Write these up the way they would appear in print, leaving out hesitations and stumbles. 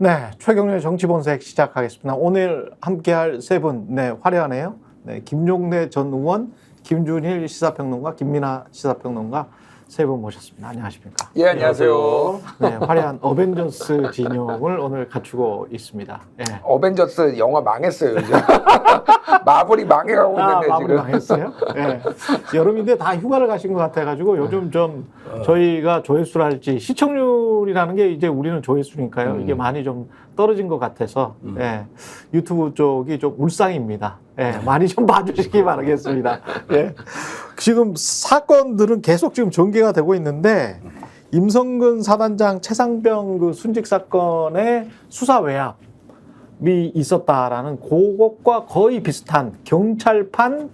네, 최경련의 정치본색 시작하겠습니다. 오늘 함께할 세 분, 네, 화려하네요. 네, 김용래 전 의원, 김준일 시사평론가, 김민아 시사평론가 세 분 모셨습니다. 안녕하십니까? 예, 안녕하세요. 네, 화려한 어벤져스 진영을 오늘 갖추고 있습니다. 네. 어벤져스 영화 망했어요, 이제. 마블이 망해가고 있는데, 마블이 지금. 망했어요? 네. 여름인데 다 휴가를 가신 것 같아가지고 요즘 좀 저희가 조회수랄지 시청률이라는 게 이제 우리는 조회수니까요. 이게 많이 좀 떨어진 것 같아서 예, 유튜브 쪽이 좀 울상입니다. 예, 많이 좀 봐주시기 바라겠습니다. 예. 지금 사건들은 계속 지금 전개가 되고 있는데 임성근 사단장 최상병 그 순직 사건의 수사 외압이 있었다라는 그것과 거의 비슷한 경찰판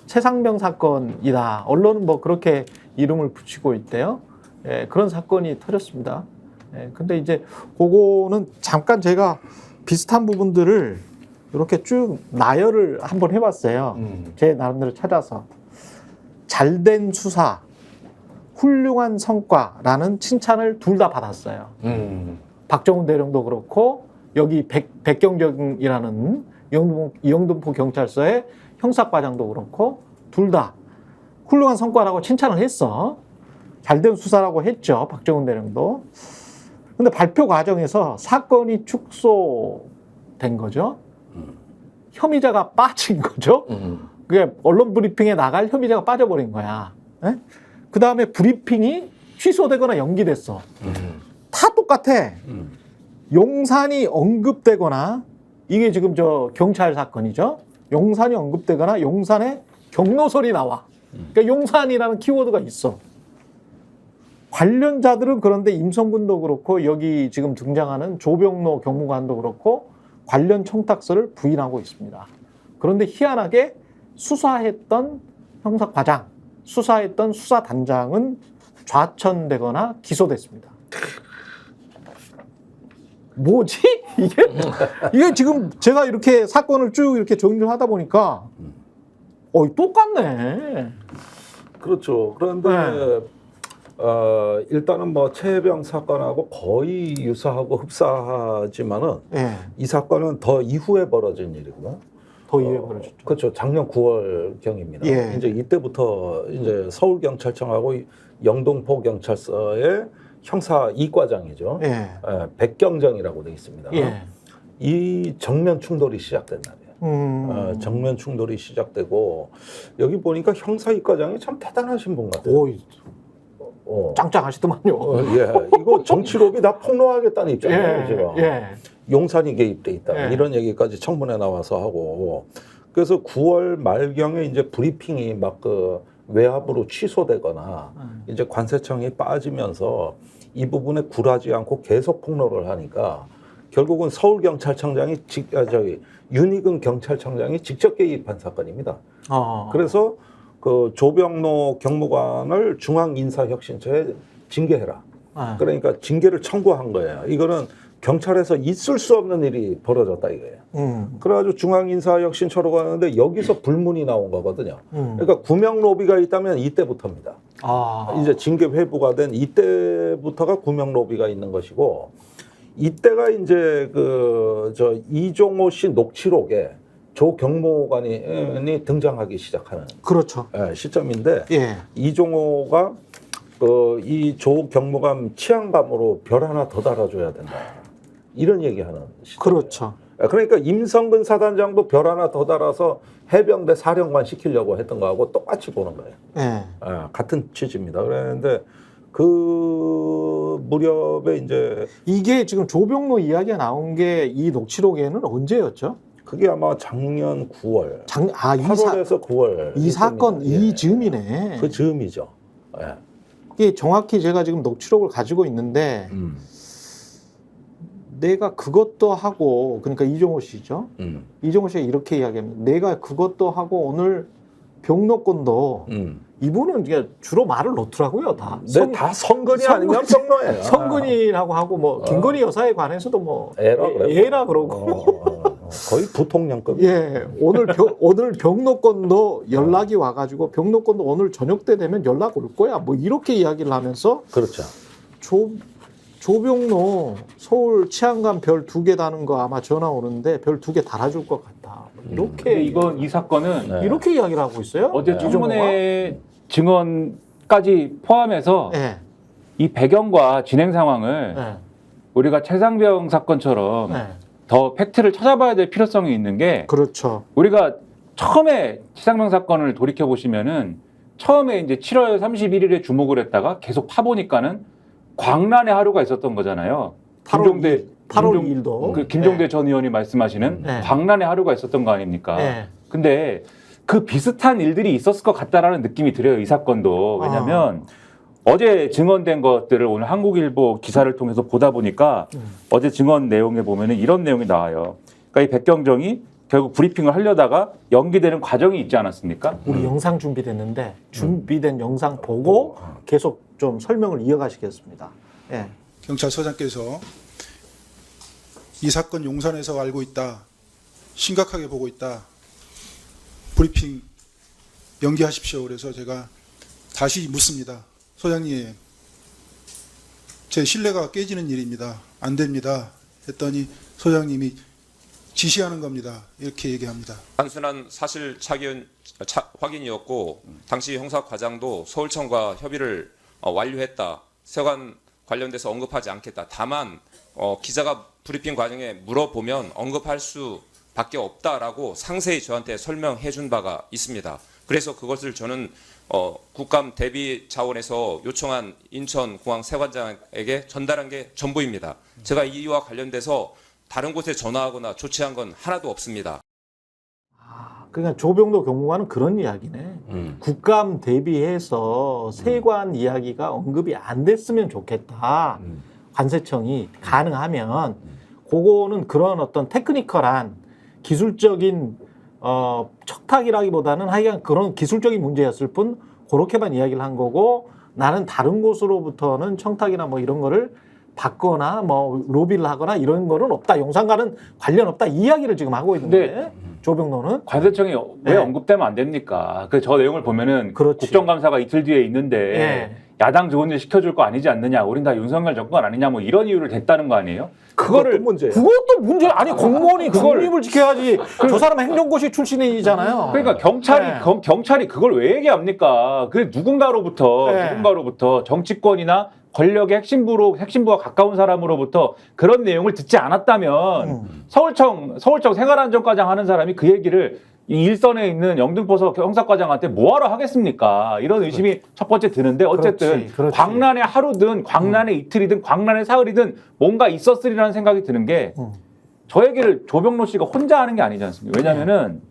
최상병 사건이다. 언론은 뭐 그렇게 이름을 붙이고 있대요. 예, 그런 사건이 터졌습니다. 예, 근데 이제 그거는 잠깐 제가 비슷한 부분들을 이렇게 쭉 나열을 한번 해봤어요. 제 나름대로 찾아서. 잘된 수사, 훌륭한 성과라는 칭찬을 둘 다 받았어요. 박정훈 대령도 그렇고 여기 백경정이라는 영등포 경찰서의 형사과장도 그렇고 둘 다 훌륭한 성과라고 칭찬을 했어. 잘된 수사라고 했죠. 박정훈 대령도. 근데 발표 과정에서 사건이 축소된 거죠. 혐의자가 빠진 거죠. 그게 언론 브리핑에 나갈 혐의자가 빠져버린 거야. 그 다음에 브리핑이 취소되거나 연기됐어. 다 똑같아. 용산이 언급되거나 이게 지금 저 경찰 사건이죠. 용산이 언급되거나 용산에 경로설이 나와. 그러니까 용산이라는 키워드가 있어. 관련자들은 그런데 임성근도 그렇고 여기 지금 등장하는 조병로 경무관도 그렇고 관련 청탁서를 부인하고 있습니다. 그런데 희한하게 수사했던 형사과장, 수사했던 수사단장은 좌천되거나 기소됐습니다. 뭐지? 이게 지금 제가 이렇게 사건을 쭉 이렇게 정리를 하다 보니까 똑같네. 그렇죠. 그런데 네. 일단은 뭐 최해병 사건하고 거의 유사하고 흡사하지만은 네. 이 사건은 더 이후에 벌어진 일이구나. 더 이해 벌어졌죠. 그렇죠. 작년 9월 경입니다. 예. 이제 이때부터 이제 서울경찰청하고 영등포 경찰서의 형사 2과장이죠. 예. 백경정이라고 되어 있습니다. 예. 이 정면 충돌이 시작된 날이에요. 정면 충돌이 시작되고 여기 보니까 형사 2과장이 참 대단하신 분 같아요. 오, 짱짱하시더만요. 예, 이거 정치롭이 다 폭로하겠다는 입장이에요, 제가. 예. 용산이 개입돼 있다. 예. 이런 얘기까지 청문회 나와서 하고. 그래서 9월 말경에 이제 브리핑이 막 그 외압으로 취소되거나 이제 관세청이 빠지면서 이 부분에 굴하지 않고 계속 폭로를 하니까 결국은 서울경찰청장이 윤희근 경찰청장이 직접 개입한 사건입니다. 그래서 그 조병로 경무관을 중앙인사혁신처에 징계해라. 그러니까 징계를 청구한 거예요. 이거는 경찰에서 있을 수 없는 일이 벌어졌다 이거예요. 그래가지고 중앙인사혁신처로 가는데 여기서 불문이 나온 거거든요. 그러니까 구명 로비가 있다면 이때부터입니다. 이제 징계 회부가 된 이때부터가 구명 로비가 있는 것이고 이때가 이제 그 저 이종호 씨 녹취록에 조 경무관이 등장하기 시작하는 그렇죠. 시점인데 예. 이종호가 이 조 경무관 치안감으로 별 하나 더 달아줘야 된다. 이런 얘기하는 시점. 그렇죠. 그러니까 임성근 사단장도 별 하나 더 달아서 해병대 사령관 시키려고 했던 거하고 똑같이 보는 거예요. 예. 같은 취지입니다. 그랬는데 그 무렵에 이제 이게 지금 조병로 이야기가 나온 게 이 녹취록에는 언제였죠? 그게 아마 작년 9월, 8월에서 9월. 이 사건 이 즈음이네. 그 즈음이죠. 예. 이게 정확히 제가 지금 녹취록을 가지고 있는데 내가 그것도 하고 그러니까 이종호 씨죠. 이종호 씨가 이렇게 이야기합니다. 내가 그것도 하고 오늘 병로권도 이분은 이게 주로 말을 놓더라고요. 다. 다 성근이 아니면 병로예요. 성근이라고 하고 뭐 김건희 여사에 관해서도 뭐 애라 그러고 거의 부통령급. 예, 오늘 병로권도 연락이 와가지고 병로권도 오늘 저녁 때 되면 연락 올 거야. 뭐 이렇게 이야기를 하면서 그렇죠. 조병로 서울 치안관 별 2개 다는 거 아마 전화 오는데 별 2개 달아줄 것 같다. 이렇게 이 사건은 네. 이렇게 이야기를 하고 있어요. 어제 이종호가? 청문회 증언까지 포함해서 네. 이 배경과 진행 상황을 네. 우리가 최상병 사건처럼 네. 더 팩트를 찾아봐야 될 필요성이 있는 게 그렇죠. 우리가 처음에 최상병 사건을 돌이켜 보시면은 처음에 이제 7월 31일에 주목을 했다가 계속 파보니까는 광란의 하루가 있었던 거잖아요. 8월 2일도 그 김종대 전 의원이 말씀하시는 네. 광란의 하루가 있었던 거 아닙니까? 네. 근데 그 비슷한 일들이 있었을 것 같다라는 느낌이 들어요. 이 사건도. 왜냐하면 어제 증언된 것들을 오늘 한국일보 기사를 통해서 보다 보니까 어제 증언 내용에 보면은 이런 내용이 나와요. 그러니까 이 백경정이 결국 브리핑을 하려다가 연기되는 과정이 있지 않았습니까? 우리 영상 준비됐는데 준비된 영상 보고 계속 좀 설명을 이어가시겠습니다. 예. 경찰서장께서 이 사건 용산에서 알고 있다. 심각하게 보고 있다. 브리핑 연기하십시오. 그래서 제가 다시 묻습니다. 소장님, 제 신뢰가 깨지는 일입니다. 안 됩니다. 했더니 소장님이 지시하는 겁니다. 이렇게 얘기합니다. 단순한 사실 확인이었고 당시 형사과장도 서울청과 협의를 완료했다. 세관 관련돼서 언급하지 않겠다. 다만 기자가 브리핑 과정에 물어보면 언급할 수밖에 없다라고 상세히 저한테 설명해 준 바가 있습니다. 그래서 그것을 저는 국감 대비 차원에서 요청한 인천공항 세관장에게 전달한 게 전부입니다. 제가 이와 관련돼서 다른 곳에 전화하거나 조치한 건 하나도 없습니다. 그러니까 조병도 경무관은 그런 이야기네. 국감 대비해서 세관 이야기가 언급이 안 됐으면 좋겠다. 관세청이 가능하면 그거는 그런 어떤 테크니컬한 기술적인 척탁이라기보다는 하여간 그런 기술적인 문제였을 뿐 그렇게만 이야기를 한 거고 나는 다른 곳으로부터는 청탁이나 뭐 이런 거를 받거나 뭐 로비를 하거나 이런 거는 없다. 용산과는 관련 없다. 이 이야기를 지금 하고 있는데 조병로는 관세청이 왜 네. 언급되면 안 됩니까? 그 저 내용을 보면은 그렇지. 국정감사가 이틀 뒤에 있는데 네. 야당 좋은 일 시켜줄 거 아니지 않느냐? 우린 다 윤석열 정권 아니냐? 뭐 이런 이유를 댔다는 거 아니에요? 그거를 문제예요. 그것도 문제 아니 공무원이 그걸- 중립을 지켜야지. 저 사람은 행정고시 출신이잖아요. 그러니까 경찰이 네. 경찰이 그걸 왜 얘기합니까? 그 누군가로부터 정치권이나 권력의 핵심부와 가까운 사람으로부터 그런 내용을 듣지 않았다면 서울청 생활안전과장 하는 사람이 그 얘기를 이 일선에 있는 영등포서 형사과장한테 뭐하러 하겠습니까? 이런 의심이 첫 번째 드는데 어쨌든 그렇지. 광란의 하루든 광란의 이틀이든 광란의 사흘이든 뭔가 있었으리라는 생각이 드는 게 저 얘기를 조병로 씨가 혼자 하는 게 아니지 않습니까? 왜냐면은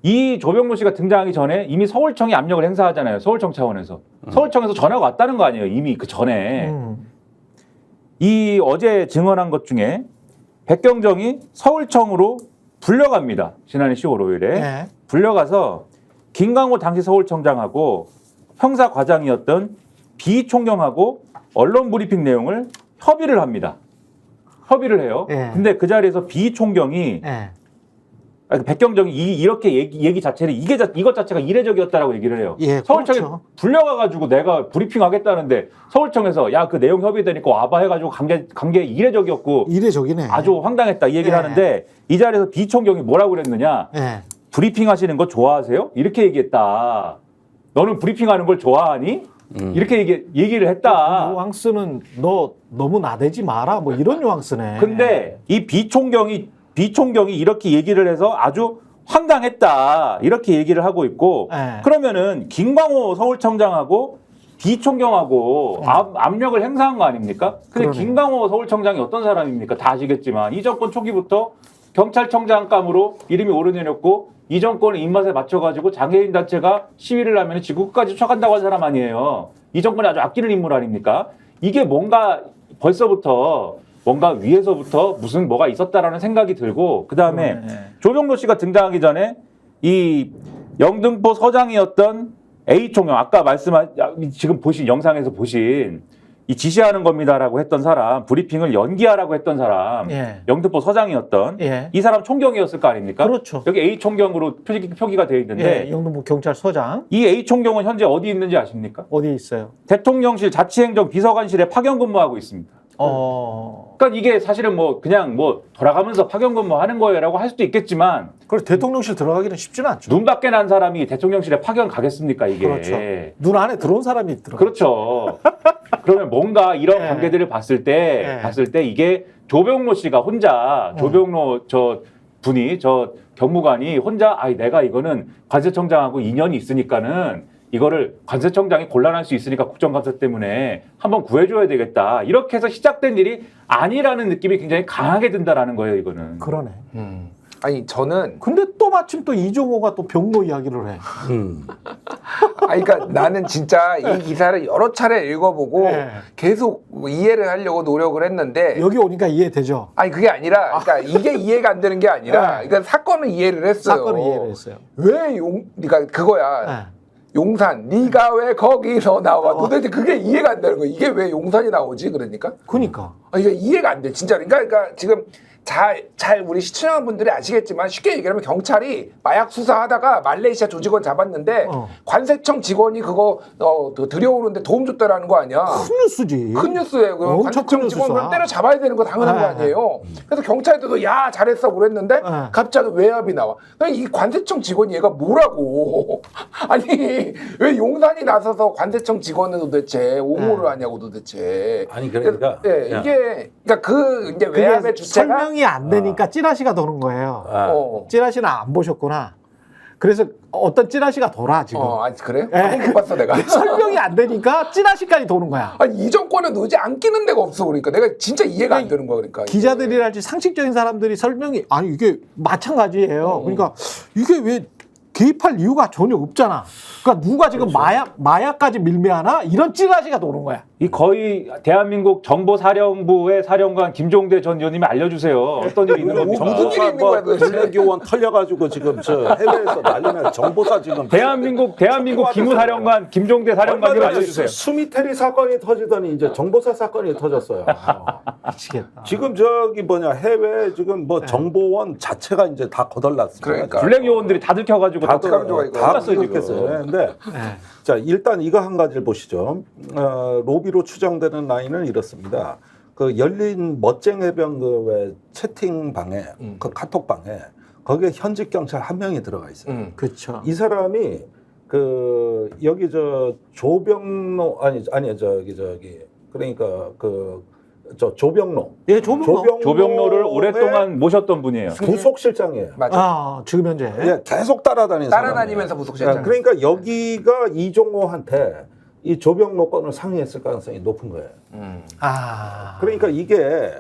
이 조병로 씨가 등장하기 전에 이미 서울청이 압력을 행사하잖아요. 서울청 차원에서. 서울청에서 전화가 왔다는 거 아니에요. 이미 그 전에. 이 어제 증언한 것 중에 백경정이 서울청으로 불려갑니다. 지난해 10월 5일에. 네. 불려가서 김강호 당시 서울청장하고 형사과장이었던 비총경하고 언론 브리핑 내용을 협의를 합니다. 협의를 해요. 네. 근데 그 자리에서 비총경이 네. 백경정이 이렇게 얘기 자체를 이것 자체가 이례적이었다라고 얘기를 해요. 예, 서울청에 그렇죠. 불려가가지고 내가 브리핑하겠다는데 서울청에서 야 그 내용 협의되니까 와봐 해가지고 관계 이례적이었고 이례적이네. 아주 황당했다 이 얘기를 예. 하는데 이 자리에서 비총경이 뭐라고 그랬느냐? 네. 브리핑 하시는 거 좋아하세요? 이렇게 얘기했다. 너는 브리핑하는 걸 좋아하니? 이렇게 얘기를 했다. 뉘앙스는 너 너무 나대지 마라. 뭐 이런 뉘앙스네. 근데 이 비총경이 이렇게 얘기를 해서 아주 황당했다. 이렇게 얘기를 하고 있고 네. 그러면은 김광호 서울청장하고 비총경하고 압력을 행사한 거 아닙니까? 근데 그러네요. 김광호 서울청장이 어떤 사람입니까? 다 아시겠지만 이 정권 초기부터 경찰청장감으로 이름이 오르내렸고 이 정권의 입맛에 맞춰가지고 장애인 단체가 시위를 하면 지구까지 쫓아간다고 한 사람 아니에요. 이 정권이 아주 아끼는 인물 아닙니까? 이게 뭔가 벌써부터 뭔가 위에서부터 무슨 뭐가 있었다라는 생각이 들고 그 다음에 조병로 씨가 등장하기 전에 이 영등포 서장이었던 A 총영 아까 지금 보신 영상에서 보신 이 지시하는 겁니다라고 했던 사람 브리핑을 연기하라고 했던 사람 예. 영등포 서장이었던 예. 이 사람 총경이었을 거 아닙니까? 그렇죠. 여기 A 총경으로 표기가 되어 있는데 예, 영등포 경찰서장 이 A 총경은 현재 어디 있는지 아십니까? 어디에 있어요? 대통령실 자치행정 비서관실에 파견 근무하고 있습니다. 그러니까 이게 사실은 뭐 그냥 뭐 돌아가면서 파견 근무하는 거예요라고 할 수도 있겠지만 그래서 대통령실 들어가기는 쉽지는 않죠. 눈 밖에 난 사람이 대통령실에 파견 가겠습니까 이게? 그렇죠. 눈 안에 들어온 사람이 들어. 그렇죠. 그러면 뭔가 이런 네. 관계들을 봤을 때 이게 조병로 씨가 혼자 조병로 저 분이 저 경무관이 혼자 내가 이거는 관세청장하고 인연이 있으니까는 이거를 관세청장이 곤란할 수 있으니까 국정감사 때문에 한번 구해줘야 되겠다. 이렇게 해서 시작된 일이 아니라는 느낌이 굉장히 강하게 든다라는 거예요, 이거는. 그러네. 아니 저는 근데 또 마침 또 이종호가 또 병로 이야기를 해. 그러니까 나는 진짜 이 기사를 여러 차례 읽어보고 네. 계속 이해를 하려고 노력을 했는데 여기 오니까 이해되죠. 아니 그게 아니라 그러니까 이게 이해가 안 되는 게 아니라 네. 그러니까 사건은 이해를 했어요. 사건을 이해를 했어요. 왜 그러니까 그거야. 네. 용산 네가 왜 거기서 나와? 도대체 그게 이해가 안 되는 거야. 이게 왜 용산이 나오지? 그러니까 그러니까. 이게 이해가 안 돼. 진짜 그러니까 지금 잘 우리 시청자분들이 아시겠지만 쉽게 얘기하면 경찰이 마약 수사하다가 말레이시아 조직원 잡았는데 관세청 직원이 그거 들여오는데 도움 줬다라는 거 아니야? 큰 뉴스지. 큰 뉴스예요. 그 엄청 큰 관세청 직원 뉴스야. 때려 잡아야 되는 거 당연한 거 아니에요. 그래서 경찰들도 야 잘했어 그랬는데 갑자기 외압이 나와. 이 관세청 직원이 얘가 뭐라고? 아니 왜 용산이 나서서 관세청 직원은 도대체 옹호를 하냐고 도대체. 아니 그러니까 예, 이게 그러니까 그 이제 그게 외압의 주체가 설명이 안 되니까 찌라시가 도는 거예요. 찌라시는 안 보셨구나. 그래서 어떤 찌라시가 돌아 지금. 아니 그래? 예, 그건 못 봤어 내가. 설명이 안 되니까 찌라시까지 도는 거야. 아니 이 정권은 도저히 안 끼는 데가 없어 그러니까 내가 진짜 이해가 안 되는 거야 그러니까. 기자들이랄지 상식적인 사람들이 설명이 아니 이게 마찬가지예요. 그러니까 이게 왜 개입할 이유가 전혀 없잖아. 그러니까 누가 지금 마약까지 밀매하나 이런 찌라시가 도는 거야. 이 거의 대한민국 정보사령부의 사령관 김종대 전 의원님이 알려주세요. 어떤 일이 있는 겁니까? 무슨 일이 있는 거야, 도대체? 국내교원 털려가지고 지금 저 해외에서 난리나 정보사 지금 대한민국 기무사령관 김종대 사령관 좀 알려주세요. 수미테리 사건이 터지더니 이제 정보사 사건이 터졌어요. 미치겠다. 지금 저기 해외 지금 뭐 정보원 자체가 이제 다 거덜났습니다. 그러니까. 블랙 요원들이 다 들켜가지고 다 어떡하면 이거. 들켰어요. 근데 자 일단 이거 한 가지를 보시죠. 로비로 추정되는 라인은 이렇습니다. 그 열린 멋쟁 해변 그 채팅방에 그 카톡방에 거기에 현직 경찰 한 명이 들어가 있어요. 그렇죠. 이 사람이 그 여기 저 조병로 아니 저기 그러니까 저 조병로 예, 조병로를 오랫동안 모셨던 분이에요. 부속실장이에요. 맞아. 지금 현재. 예, 계속 따라다니면서 부속실장. 그러니까 여기가 이종호한테 이 조병로 건을 상의했을 가능성이 높은 거예요. 그러니까 이게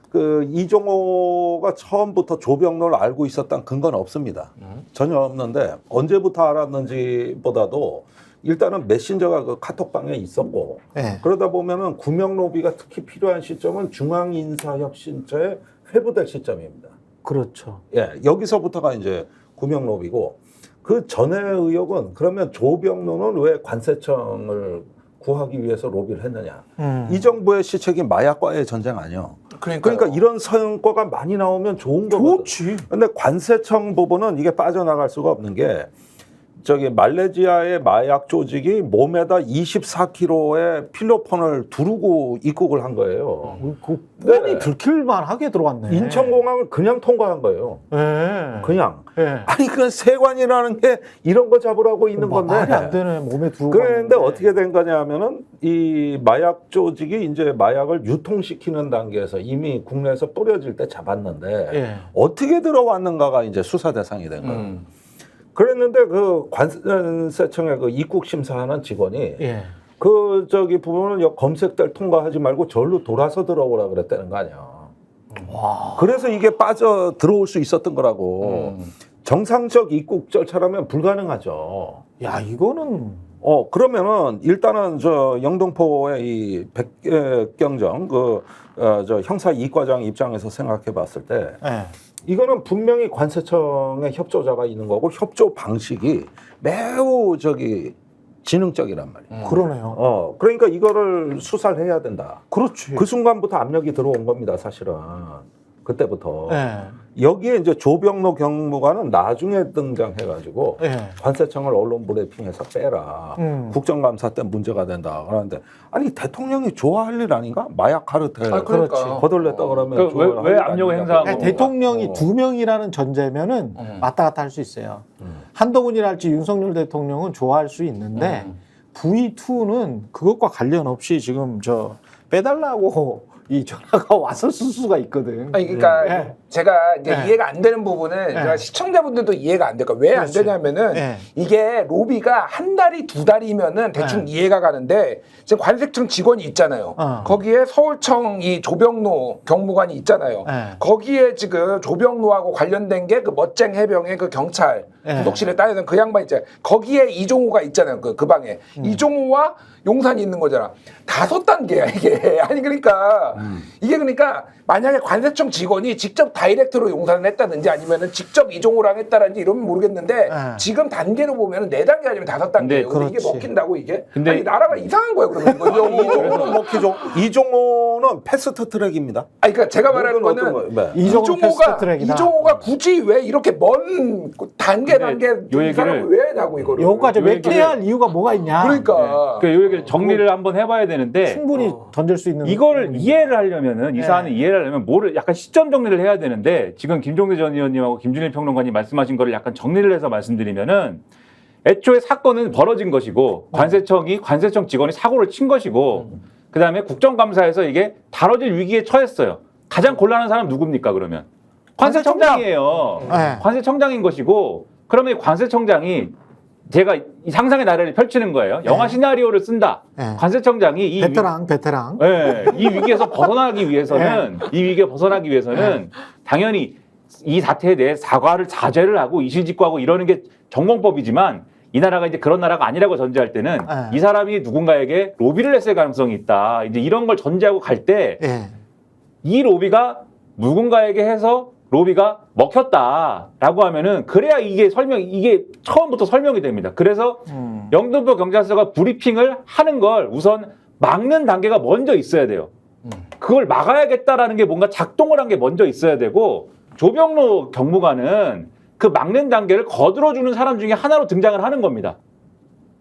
그 이종호가 처음부터 조병로를 알고 있었다는 근거는 없습니다. 전혀 없는데 언제부터 알았는지보다도 일단은 메신저가 그 카톡방에 있었고 그러다 보면은 구명로비가 특히 필요한 시점은 중앙인사혁신처에 회부될 시점입니다. 그렇죠. 예, 여기서부터가 이제 구명로비고 그 전의 의혹은 그러면 조병로는 왜 관세청을 구하기 위해서 로비를 했느냐? 이 정부의 시책이 마약과의 전쟁 아니요. 그러니까 이런 성과가 많이 나오면 좋은 거거든. 좋지. 근데 관세청 부분은 이게 빠져나갈 수가 없는 게 저기 말레이시아의 마약 조직이 몸에다 24kg의 필로폰을 두르고 입국을 한 거예요. 그 뻔히 들킬만 하게 들어왔네. 인천공항을 그냥 통과한 거예요. 그냥. 예. 아니 그 세관이라는 게 이런 거 잡으라고 있는 건데. 말이 안 되네. 몸에 두고. 그런데 어떻게 된 거냐면은 이 마약 조직이 이제 마약을 유통시키는 단계에서 이미 국내에서 뿌려질 때 잡았는데 어떻게 들어왔는가가 이제 수사 대상이 된 거예요. 그랬는데 그 관세청의 그 입국 심사하는 직원이 그 저기 부분을 검색대를 통과하지 말고 절로 돌아서 들어오라 그랬다는 거 아니야. 그래서 이게 빠져 들어올 수 있었던 거라고. 정상적 입국 절차라면 불가능하죠. 야, 이거는 그러면은 일단은 저 영등포의 이 백경정 저 형사 이과장 입장에서 생각해 봤을 때 이거는 분명히 관세청의 협조자가 있는 거고 협조 방식이 매우 저기 지능적이란 말이에요. 그러네요. 그러니까 이거를 수사를 해야 된다. 그렇지. 그 순간부터 압력이 들어온 겁니다, 사실은. 그때부터. 예. 여기에 이제 조병로 경무관은 나중에 등장해가지고 예. 관세청을 언론 브리핑에서 빼라. 국정감사 때 문제가 된다. 그러는데 아니 대통령이 좋아할 일 아닌가? 마약 카르텔 아, 그러니까. 거덜냈다 그러면 그러니까 왜 압력을 행사하고 그러니까 대통령이 두 명이라는 전제면은 왔다 갔다 할 수 있어요. 한동훈이랄지 윤석열 대통령은 좋아할 수 있는데 V2는 그것과 관련 없이 지금 저 빼달라고 이 전화가 왔었을 수가 있거든. 아니 그러니까 예. 제가 이제 예. 이해가 안 되는 부분은 제가 시청자분들도 이해가 안 될까. 왜 안 그렇지. 되냐면은 예. 이게 로비가 한 달이 두 달이면은 대충 이해가 가는데 지금 관세청 직원이 있잖아요. 거기에 서울청 이 조병로 경무관이 있잖아요. 예. 거기에 지금 조병로하고 관련된 게 그 멋쟁 해병의 그 경찰 예. 구독실에 따르는 그 양반 있잖아요. 거기에 이종호가 있잖아요. 그 방에 이종호와 용산이 있는 거잖아. 5단계야 이게. 아니 그러니까 이게 그러니까 만약에 관세청 직원이 직접 다이렉트로 용산을 했다든지 아니면은 직접 이종호랑 했다든지 이러면 모르겠는데 지금 단계로 보면은 4단계 아니면 5단계예요. 근데 이게 그렇지. 먹힌다고 이게? 근데 아니 나라가 이상한 거예요. 그러면 이거. 이종호는 먹히죠. 이종호는 패스트 트랙입니다. 아니 그러니까 제가 말하는 모든 거는 어떤 거, 네. 이종호 패스트트랙이다. 이종호가 굳이 왜 이렇게 먼 단계 근데 이 요 사람을 얘기를- 왜 하냐고 이거를. 여기까지 요 왜 얘기를- 해야 할 이유가 뭐가 있냐? 그러니까. 그 요 얘기를 정리를 한번 해봐야 되는데 충분히 던질 수 있는 이거를 이해를 하려면은 이 네. 사안을 이해를 하려면 뭐를 약간 시점 정리를 해야 되는데 지금 김종대 전 의원님하고 김준일 평론가님 말씀하신 거를 약간 정리를 해서 말씀드리면은 애초에 사건은 벌어진 것이고 관세청 직원이 사고를 친 것이고 그다음에 국정감사에서 이게 다뤄질 위기에 처했어요. 가장 곤란한 사람 누굽니까 그러면? 관세청장이에요. 네. 관세청장인 것이고 그러면 이 관세청장이 제가 이 상상의 나래를 펼치는 거예요. 영화 시나리오를 쓴다. 네. 관세청장이 이 베테랑 네, 이 위기에서 벗어나기 위해서는 이 위기에 벗어나기 위해서는 당연히 이 사태에 대해 사과를 자제를 하고 이실직고하고 이러는 게 전공법이지만 이 나라가 이제 그런 나라가 아니라고 전제할 때는 이 사람이 누군가에게 로비를 했을 가능성이 있다. 이제 이런 걸 전제하고 갈 때 이 예. 로비가 누군가에게 해서 로비가 먹혔다라고 하면은 그래야 이게 처음부터 설명이 됩니다. 그래서 영등포 경찰서가 브리핑을 하는 걸 우선 막는 단계가 먼저 있어야 돼요. 그걸 막아야겠다라는 게 뭔가 작동을 한 게 먼저 있어야 되고 조병로 경무관은 그 막는 단계를 거들어주는 사람 중에 하나로 등장을 하는 겁니다.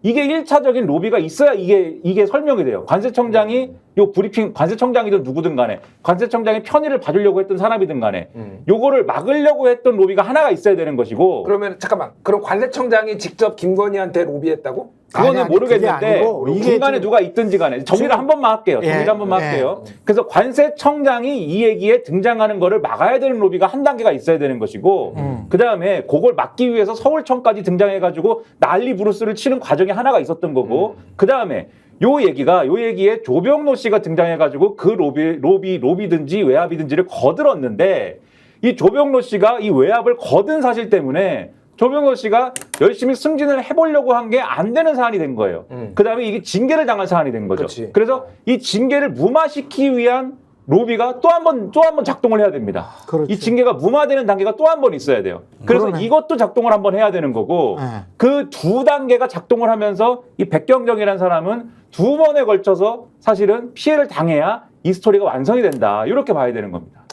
이게 1차적인 로비가 있어야 이게 설명이 돼요. 관세청장이 요 브리핑, 관세청장이든 누구든 간에 관세청장이 편의를 봐주려고 했던 사람이든 간에 요거를 막으려고 했던 로비가 하나가 있어야 되는 것이고 그러면 잠깐만. 그럼 관세청장이 직접 김건희한테 로비했다고? 그거는 아니, 모르겠는데 그게 아니고 이게 중간에 지금- 누가 있든지 간에 정리를 한 번만 할게요. 예, 정리를 한 번만 예. 할게요. 그래서 관세청장이 이 얘기에 등장하는 거를 막아야 되는 로비가 한 단계가 있어야 되는 것이고 그다음에 그걸 막기 위해서 서울청까지 등장해가지고 난리 부르스를 치는 과정이 하나가 있었던 거고 그다음에 요 얘기에 조병로 씨가 등장해가지고 그 로비든지 외압이든지를 거들었는데 이 조병로 씨가 이 외압을 거둔 사실 때문에 조병로 씨가 열심히 승진을 해보려고 한 게 안 되는 사안이 된 거예요. 그다음에 이게 징계를 당한 사안이 된 거죠. 그치. 그래서 이 징계를 무마시키기 위한 로비가 또 한 번 작동을 해야 됩니다. 그렇죠. 이 징계가 무마되는 단계가 또 한 번 있어야 돼요. 그래서 그러네. 이것도 작동을 한번 해야 되는 거고 네. 그 두 단계가 작동을 하면서 이 백경정이라는 사람은 2번에 걸쳐서 사실은 피해를 당해야 이 스토리가 완성이 된다. 이렇게 봐야 되는 겁니다.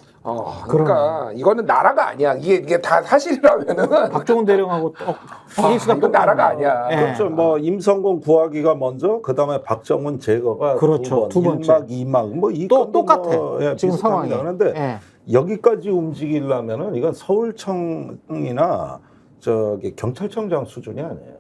그러니까 이거는 나라가 아니야. 이게 다 사실이라면은 박종훈 대령하고 케이스가 이건 나라가 아니야. 예. 그렇죠. 뭐 임성근 구하기가 먼저, 그 다음에 박정훈 제거가 그렇죠. 두 번째. 1막, 2막 뭐 이 또 똑같아요. 지금 상황이. 그런데 예. 여기까지 움직이려면은 이건 서울청이나 저기 경찰청장 수준이 아니에요.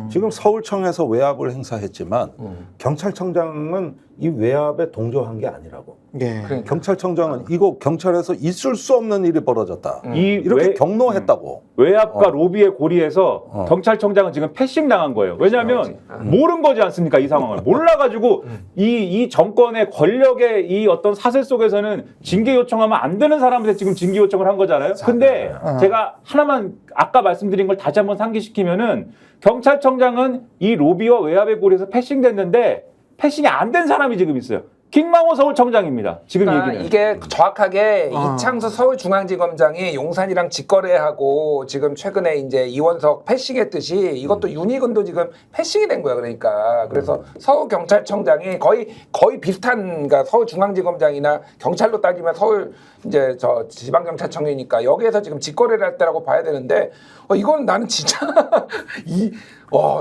지금 서울청에서 외압을 행사했지만 경찰청장은 이 외압에 동조한 게 아니라고. 예. 그러니까. 경찰청장은 이거 경찰에서 있을 수 없는 일이 벌어졌다. 이렇게 경로했다고. 외압과 로비의 고리에서 경찰청장은 지금 패싱 당한 거예요. 왜냐하면 모른 거지 않습니까? 이 상황을. 몰라가지고 이 정권의 권력의 이 어떤 사슬 속에서는 징계 요청하면 안 되는 사람한테 지금 징계 요청을 한 거잖아요. 근데 제가 하나만 아까 말씀드린 걸 다시 한번 상기시키면은 경찰청장은 이 로비와 외압의 고리에서 패싱 됐는데 패싱이 안 된 사람이 지금 있어요. 킹망호 서울청장입니다. 지금 그러니까 얘기는. 이게 정확하게 이창수 서울중앙지검장이 용산이랑 직거래하고 지금 최근에 이제 이원석 패싱했듯이 이것도 윤희근도 지금 패싱이 된 거야. 그러니까 그래서 서울경찰청장이 거의 비슷한, 그러니까 서울중앙지검장이나 경찰로 따지면 서울 이제 저 지방경찰청이니까 여기에서 지금 직거래를 했다라고 봐야 되는데 이건 나는 진짜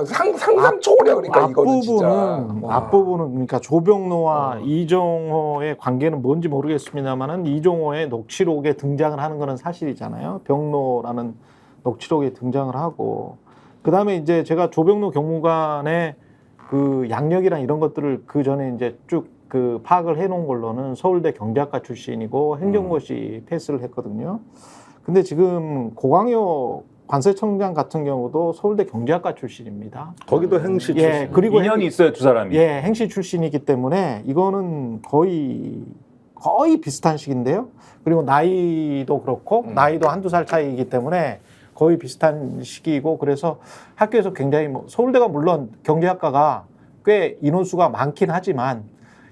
상상 초월이야. 그러니까 이거는 진짜 앞부분은 그러니까 조병로와 이종호의 관계는 뭔지 모르겠습니다만은 이종호의 녹취록에 등장을 하는 거는 사실이잖아요. 병로라는 녹취록에 등장을 하고 그다음에 이제 제가 조병로 경무관의 그 양력이랑 이런 것들을 그 전에 이제 쭉 그 파악을 해놓은 걸로는 서울대 경제학과 출신이고 행정고시 패스를 했거든요. 근데 지금 고광효 관세청장 같은 경우도 서울대 경제학과 출신입니다. 거기도 행시 출신. 예, 그리고 인연이 있어요, 두 사람이. 예, 행시 출신이기 때문에 이거는 거의 비슷한 시기인데요. 그리고 나이도 그렇고 나이도 한두 살 차이이기 때문에 거의 비슷한 시기이고 그래서 학교에서 굉장히 뭐 서울대가 물론 경제학과가 꽤 인원수가 많긴 하지만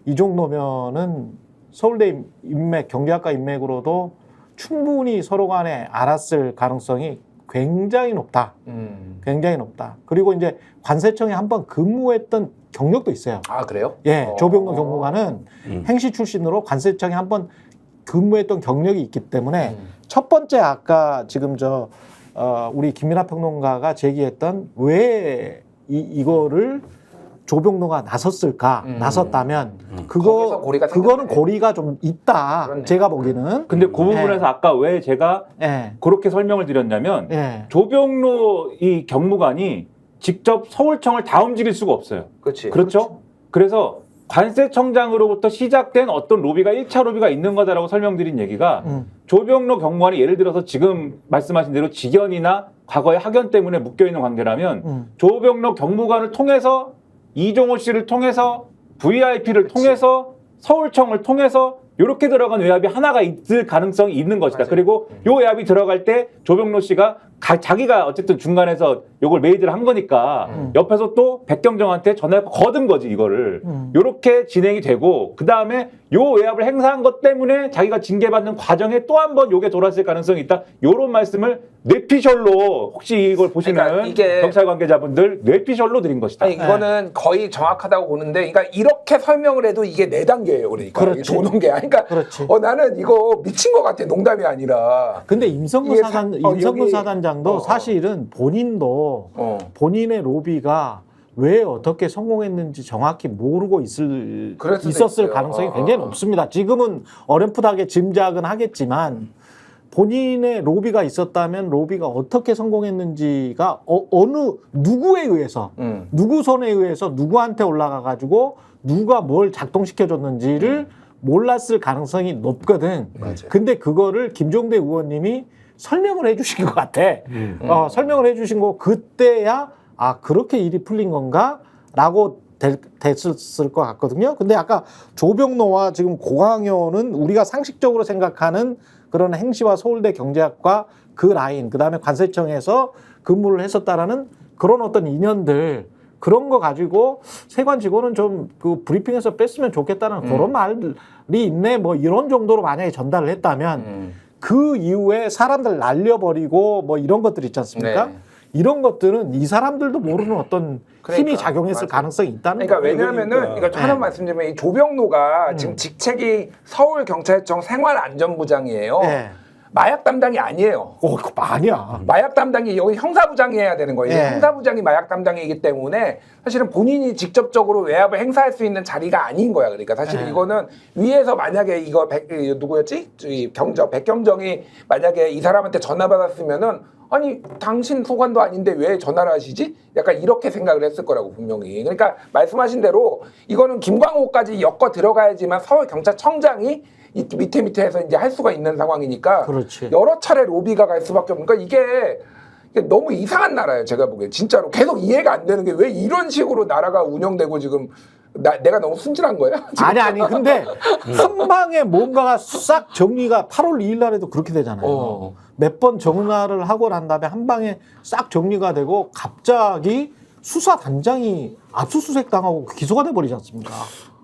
이 정도면은 서울대 인맥, 경제학과 인맥으로도 충분히 서로 간에 알았을 가능성이 굉장히 높다. 굉장히 높다. 그리고 이제 관세청에 한번 근무했던 경력도 있어요. 아 그래요? 예, 조병로 경무관은 행시 출신으로 관세청에 한번 근무했던 경력이 있기 때문에 첫 번째 아까 지금 우리 김민하 평론가가 제기했던 왜 이거를 조병로가 나섰을까? 나섰다면 거기서 고리가 그거는 생겼네. 고리가 좀 있다. 그렇네. 제가 보기에는. 근데 그 부분에서 아까 왜 제가 예. 그렇게 설명을 드렸냐면 예. 조병로 이 경무관이 직접 서울청을 다 움직일 수가 없어요. 그렇지. 그렇죠? 그래서 관세청장으로부터 시작된 어떤 로비가 1차 로비가 있는 거다라고 설명드린 얘기가 조병로 경무관이 예를 들어서 지금 말씀하신 대로 직연이나 과거의 학연 때문에 묶여있는 관계라면 조병로 경무관을 통해서 이종호 씨를 통해서 VIP를 통해서 서울청을 통해서 이렇게 들어간 외압이 하나가 있을 가능성이 있는 것이다. 맞아요. 그리고 요 외압이 들어갈 때 조병로 씨가 자기가 어쨌든 중간에서 요걸 메이드를 한 거니까 옆에서 또 백경정한테 전화해서 거둔 거지 이거를. 요렇게 진행이 되고 그다음에 요 외압을 행사한 것 때문에 자기가 징계받는 과정에 또 한 번 요게 돌았을 가능성이 있다. 요런 말씀을 뇌피셜로 혹시 이걸 보시면 그러니까 이게 경찰 관계자분들 뇌피셜로 드린 것이다. 아니 이거는 거의 정확하다고 보는데, 그러니까 이렇게 설명을 해도 이게 네 단계예요. 그러니까 그렇지. 이게 도는 게, 그러니까 그렇지. 나는 이거 미친 것 같아. 농담이 아니라. 근데 임성근 이게 임성근 여기- 사단장도 사실은 본인도 본인의 로비가 왜 어떻게 성공했는지 정확히 모르고 그럴 수도 있었을 있어요. 가능성이 굉장히 높습니다. 지금은 어렴풋하게 짐작은 하겠지만 본인의 로비가 있었다면 로비가 어떻게 성공했는지가 어느 누구에 의해서 누구 손에 의해서 누구한테 올라가 가지고 누가 뭘 작동시켜줬는지를 몰랐을 가능성이 높거든. 맞아요. 근데 그거를 김종대 의원님이 설명을 해주신 것 같아. 설명을 해주신 거 그때야 그렇게 일이 풀린 건가라고 됐을 것 같거든요. 근데 아까 조병로와 지금 고광효는 우리가 상식적으로 생각하는 그런 행시와 서울대 경제학과 그 라인, 그 다음에 관세청에서 근무를 했었다라는 그런 어떤 인연들, 그런 거 가지고 세관 직원은 좀 그 브리핑에서 뺐으면 좋겠다는 그런 말이 있네. 뭐 이런 정도로 만약에 전달을 했다면 그 이후에 사람들 날려버리고 뭐 이런 것들 있지 않습니까? 네. 이런 것들은 이 사람들도 모르는 어떤 힘이 그러니까, 작용했을 맞아. 가능성이 있다는 그러니까 거예요. 왜냐하면은 이거 하나 말씀드리면 이 조병로가 지금 직책이 서울경찰청 생활안전부장이에요. 네. 마약 담당이 아니에요. 그거 아니야. 마약 담당이 여기 형사부장이 해야 되는 거예요. 네. 형사부장이 마약 담당이기 때문에 사실은 본인이 직접적으로 외압을 행사할 수 있는 자리가 아닌 거야. 그러니까 사실 네. 이거는 위에서 만약에 이거 누구였지? 백경정이 만약에 이 사람한테 전화 받았으면은 아니 당신 소관도 아닌데 왜 전화를 하시지? 약간 이렇게 생각을 했을 거라고 분명히. 그러니까 말씀하신 대로 이거는 김광호까지 엮어 들어가야지만 서울경찰청장이 이 밑에서 이제 할 수가 있는 상황이니까 그렇지. 여러 차례 로비가 갈 수밖에 없는. 그러니까 이게 너무 이상한 나라예요. 제가 보기엔 진짜로 계속 이해가 안 되는 게 왜 이런 식으로 나라가 운영되고 지금 내가 너무 순진한 거야? 아니 근데 한 방에 뭔가가 싹 정리가 8월 2일 날에도 그렇게 되잖아요. 몇 번 정리를 하고 난 다음에 한 방에 싹 정리가 되고 갑자기 수사단장이 압수수색 당하고 기소가 돼버리지 않습니까?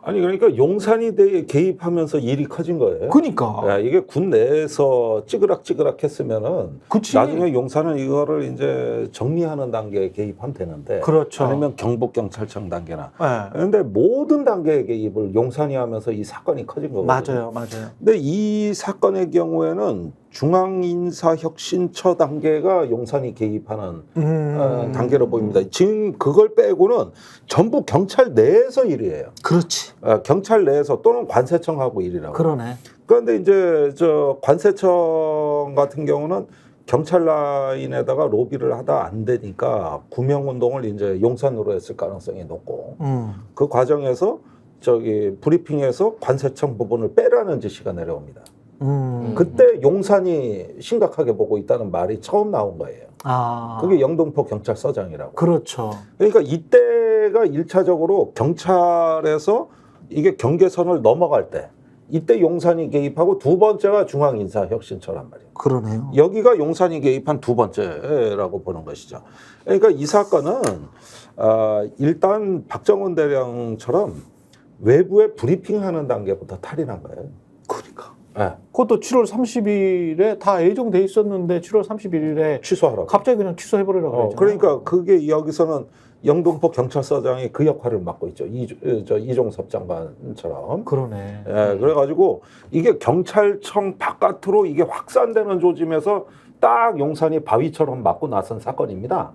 아니 그러니까 용산이 개입하면서 일이 커진 거예요. 그러니까. 야, 이게 군 내에서 찌그락찌그락 했으면은 그치. 나중에 용산은 이거를 이제 정리하는 단계에 개입하면 되는데 그렇죠. 아니면 경북경찰청 단계나 네. 그런데 모든 단계의 개입을 용산이 하면서 이 사건이 커진 거거든요. 맞아요. 근데 이 사건의 경우에는 중앙인사혁신처 단계가 용산이 개입하는 단계로 보입니다. 지금 그걸 빼고는 전부 경찰 내에서 일이에요. 그렇지. 경찰 내에서 또는 관세청하고 일이라고. 그러네. 그런데 이제 저 관세청 같은 경우는 경찰 라인에다가 로비를 하다 안 되니까 구명 운동을 이제 용산으로 했을 가능성이 높고 그 과정에서 저기 브리핑에서 관세청 부분을 빼라는 지시가 내려옵니다. 그때 용산이 심각하게 보고 있다는 말이 처음 나온 거예요. 아. 그게 영등포 경찰서장이라고. 그렇죠. 그러니까 이때가 1차적으로 경찰에서 이게 경계선을 넘어갈 때 이때 용산이 개입하고 두 번째가 중앙인사혁신처란 말이에요. 그러네요. 여기가 용산이 개입한 두 번째라고 보는 것이죠. 그러니까 이 사건은 일단 박정훈 대령처럼 외부에 브리핑하는 단계부터 탈이 난 거예요. 그러니까. 네. 그것도 7월 30일에 다 예정돼 있었는데 7월 31일에 취소하라고. 갑자기 그냥 취소해버리라고 했잖아요. 그러니까 그게 여기서는 영등포 경찰서장이 그 역할을 맡고 있죠. 이종섭 장관처럼. 그러네. 예, 그래가지고 이게 경찰청 바깥으로 이게 확산되는 조짐에서 딱 용산이 바위처럼 맞고 나선 사건입니다.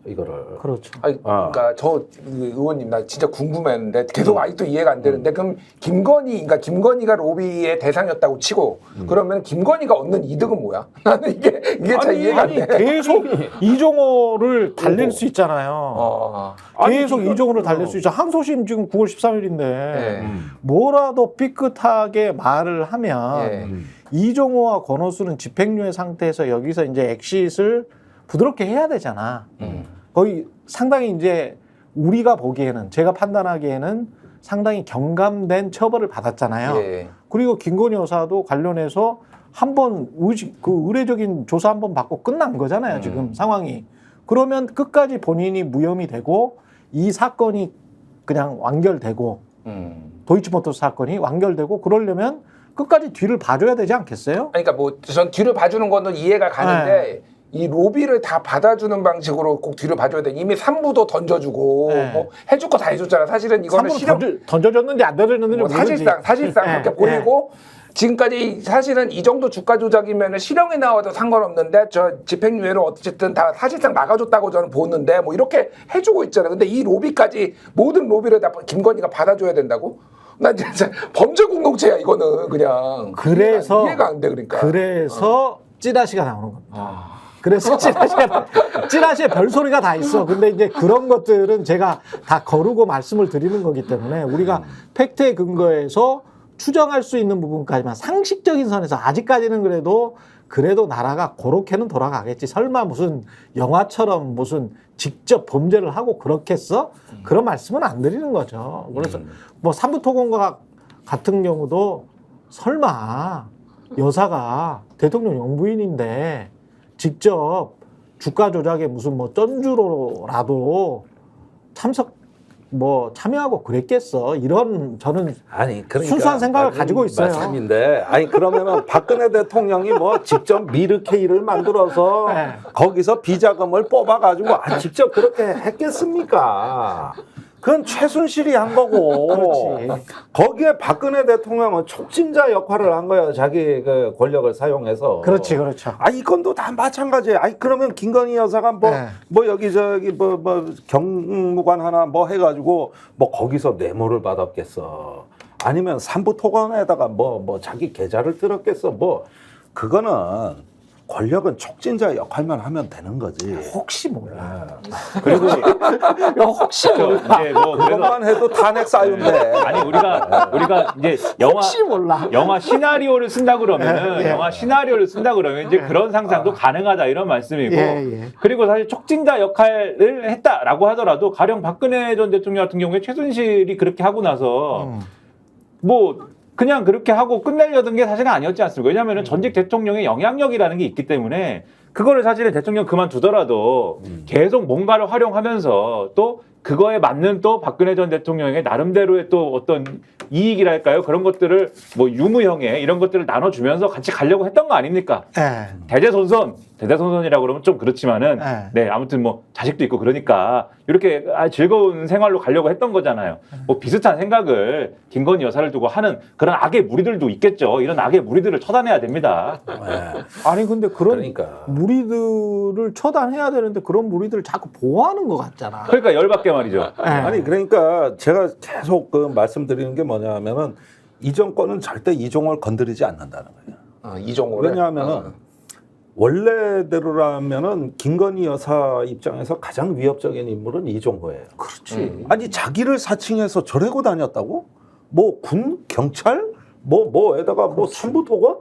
이거를. 그렇죠. 아니, 그러니까 저 의원님 나 진짜 궁금했는데 계속 아직도 이해가 안 되는데 그럼 김건희가 로비의 대상이었다고 치고 그러면 김건희가 얻는 이득은 뭐야? 나는 이게 잘 이해가 안 돼. 계속 이종호를 달랠 수 있잖아요. 계속 이종호를 달랠 수 있죠. 항소심 지금 9월 13일인데 네. 뭐라도 삐끗하게 말을 하면 예. 이종호와 권오수는 집행유예 상태에서 여기서 이제 엑싯을 부드럽게 해야 되잖아. 거의 상당히 이제 우리가 보기에는 제가 판단하기에는 상당히 경감된 처벌을 받았잖아요. 예. 그리고 김건희 여사도 관련해서 한번 의례적인 조사 한번 받고 끝난 거잖아요. 지금 상황이. 그러면 끝까지 본인이 무혐의 되고 이 사건이 그냥 완결되고 도이치모터스 사건이 완결되고 그러려면 끝까지 뒤를 봐줘야 되지 않겠어요? 그러니까 뭐 전 뒤를 봐주는 거는 이해가 가는데 이 로비를 다 받아주는 방식으로 꼭 뒤를 봐줘야 돼. 이미 3부도 던져주고 네. 뭐 해줄 거 다 해줬잖아. 사실은 이거는 던져줬는지 안 던져줬는지 뭐 모르지. 사실상 그렇게 보내고 지금까지 사실은 이 정도 주가 조작이면 실형이 나와도 상관없는데 저 집행유예를 어쨌든 다 사실상 막아줬다고 저는 보는데 뭐 이렇게 해주고 있잖아요. 근데 이 로비까지 모든 로비를 다 김건희가 받아줘야 된다고? 난 진짜 범죄 공동체야 이거는 그냥. 그래서 이해가 안 돼 그러니까. 그래서 찌라시가 나오는 겁니다. 그래서 찌라시에 별소리가 다 있어. 근데 이제 그런 것들은 제가 다 거르고 말씀을 드리는 거기 때문에 우리가 팩트에 근거해서 추정할 수 있는 부분까지만 상식적인 선에서 아직까지는 그래도 나라가 그렇게는 돌아가겠지. 설마 무슨 영화처럼 무슨 직접 범죄를 하고 그렇겠어? 그런 말씀은 안 드리는 거죠. 그래서 뭐 삼부토건과 같은 경우도 설마 여사가 대통령 영부인인데 직접 주가 조작에 무슨 뭐 쩐주로라도 참여하고 그랬겠어. 이런 저는 아니 그러니까 순수한 생각을 가지고 있어요. 말씀인데 아니 그러면은 박근혜 대통령이 뭐 직접 미르케이를 만들어서 네. 거기서 비자금을 뽑아가지고 직접 그렇게 했겠습니까? 그건 최순실이 한 거고. 그렇지. 거기에 박근혜 대통령은 촉진자 역할을 한 거예요. 자기 그 권력을 사용해서. 그렇죠. 이건도 다 마찬가지예요. 그러면 김건희 여사가 뭐 여기저기 뭐 경무관 하나 뭐 해가지고 뭐 거기서 뇌물을 받았겠어. 아니면 삼부토건에다가 뭐 자기 계좌를 들었겠어. 뭐 그거는 권력은 촉진자 역할만 하면 되는 거지. 혹시 몰라. 그리고 혹시 몰라. 이제 뭐 그래서 그것만 해도 탄핵 사유인데. 아니 우리가 이제 혹시 몰라. 영화 시나리오를 쓴다 그러면은 영화 시나리오를 쓴다 그러면 이제 그런 상상도 가능하다 이런 말씀이고 그리고 사실 촉진자 역할을 했다라고 하더라도 가령 박근혜 전 대통령 같은 경우에 최순실이 그렇게 하고 나서 뭐 그냥 그렇게 하고 끝내려던 게 사실은 아니었지 않습니까? 왜냐하면 전직 대통령의 영향력이라는 게 있기 때문에 그거를 사실은 대통령 그만두더라도 계속 뭔가를 활용하면서 또 그거에 맞는 또 박근혜 전 대통령의 나름대로의 또 어떤 이익이랄까요? 그런 것들을 뭐 유무형의 이런 것들을 나눠주면서 같이 가려고 했던 거 아닙니까? 예. 대대손손이라고 그러면 좀 그렇지만은 네, 아무튼 뭐 자식도 있고 그러니까 이렇게 즐거운 생활로 가려고 했던 거잖아요. 뭐 비슷한 생각을 김건희 여사를 두고 하는 그런 악의 무리들도 있겠죠. 이런 악의 무리들을 처단해야 됩니다. 아니 근데 그런 그러니까. 무리들을 처단해야 되는데 그런 무리들을 자꾸 보호하는 것 같잖아. 그러니까 열받게 말이죠. 예. 아니 그러니까 제가 계속 그 말씀드리는 게 뭐냐면은 이 정권은 절대 이종호를 건드리지 않는다는 거예요. 이종호를. 왜냐하면은 원래대로라면은 김건희 여사 입장에서 가장 위협적인 인물은 이종호예요. 그렇지. 아니 자기를 사칭해서 저래고 다녔다고? 뭐 군, 경찰, 뭐에다가 뭐 산부토건?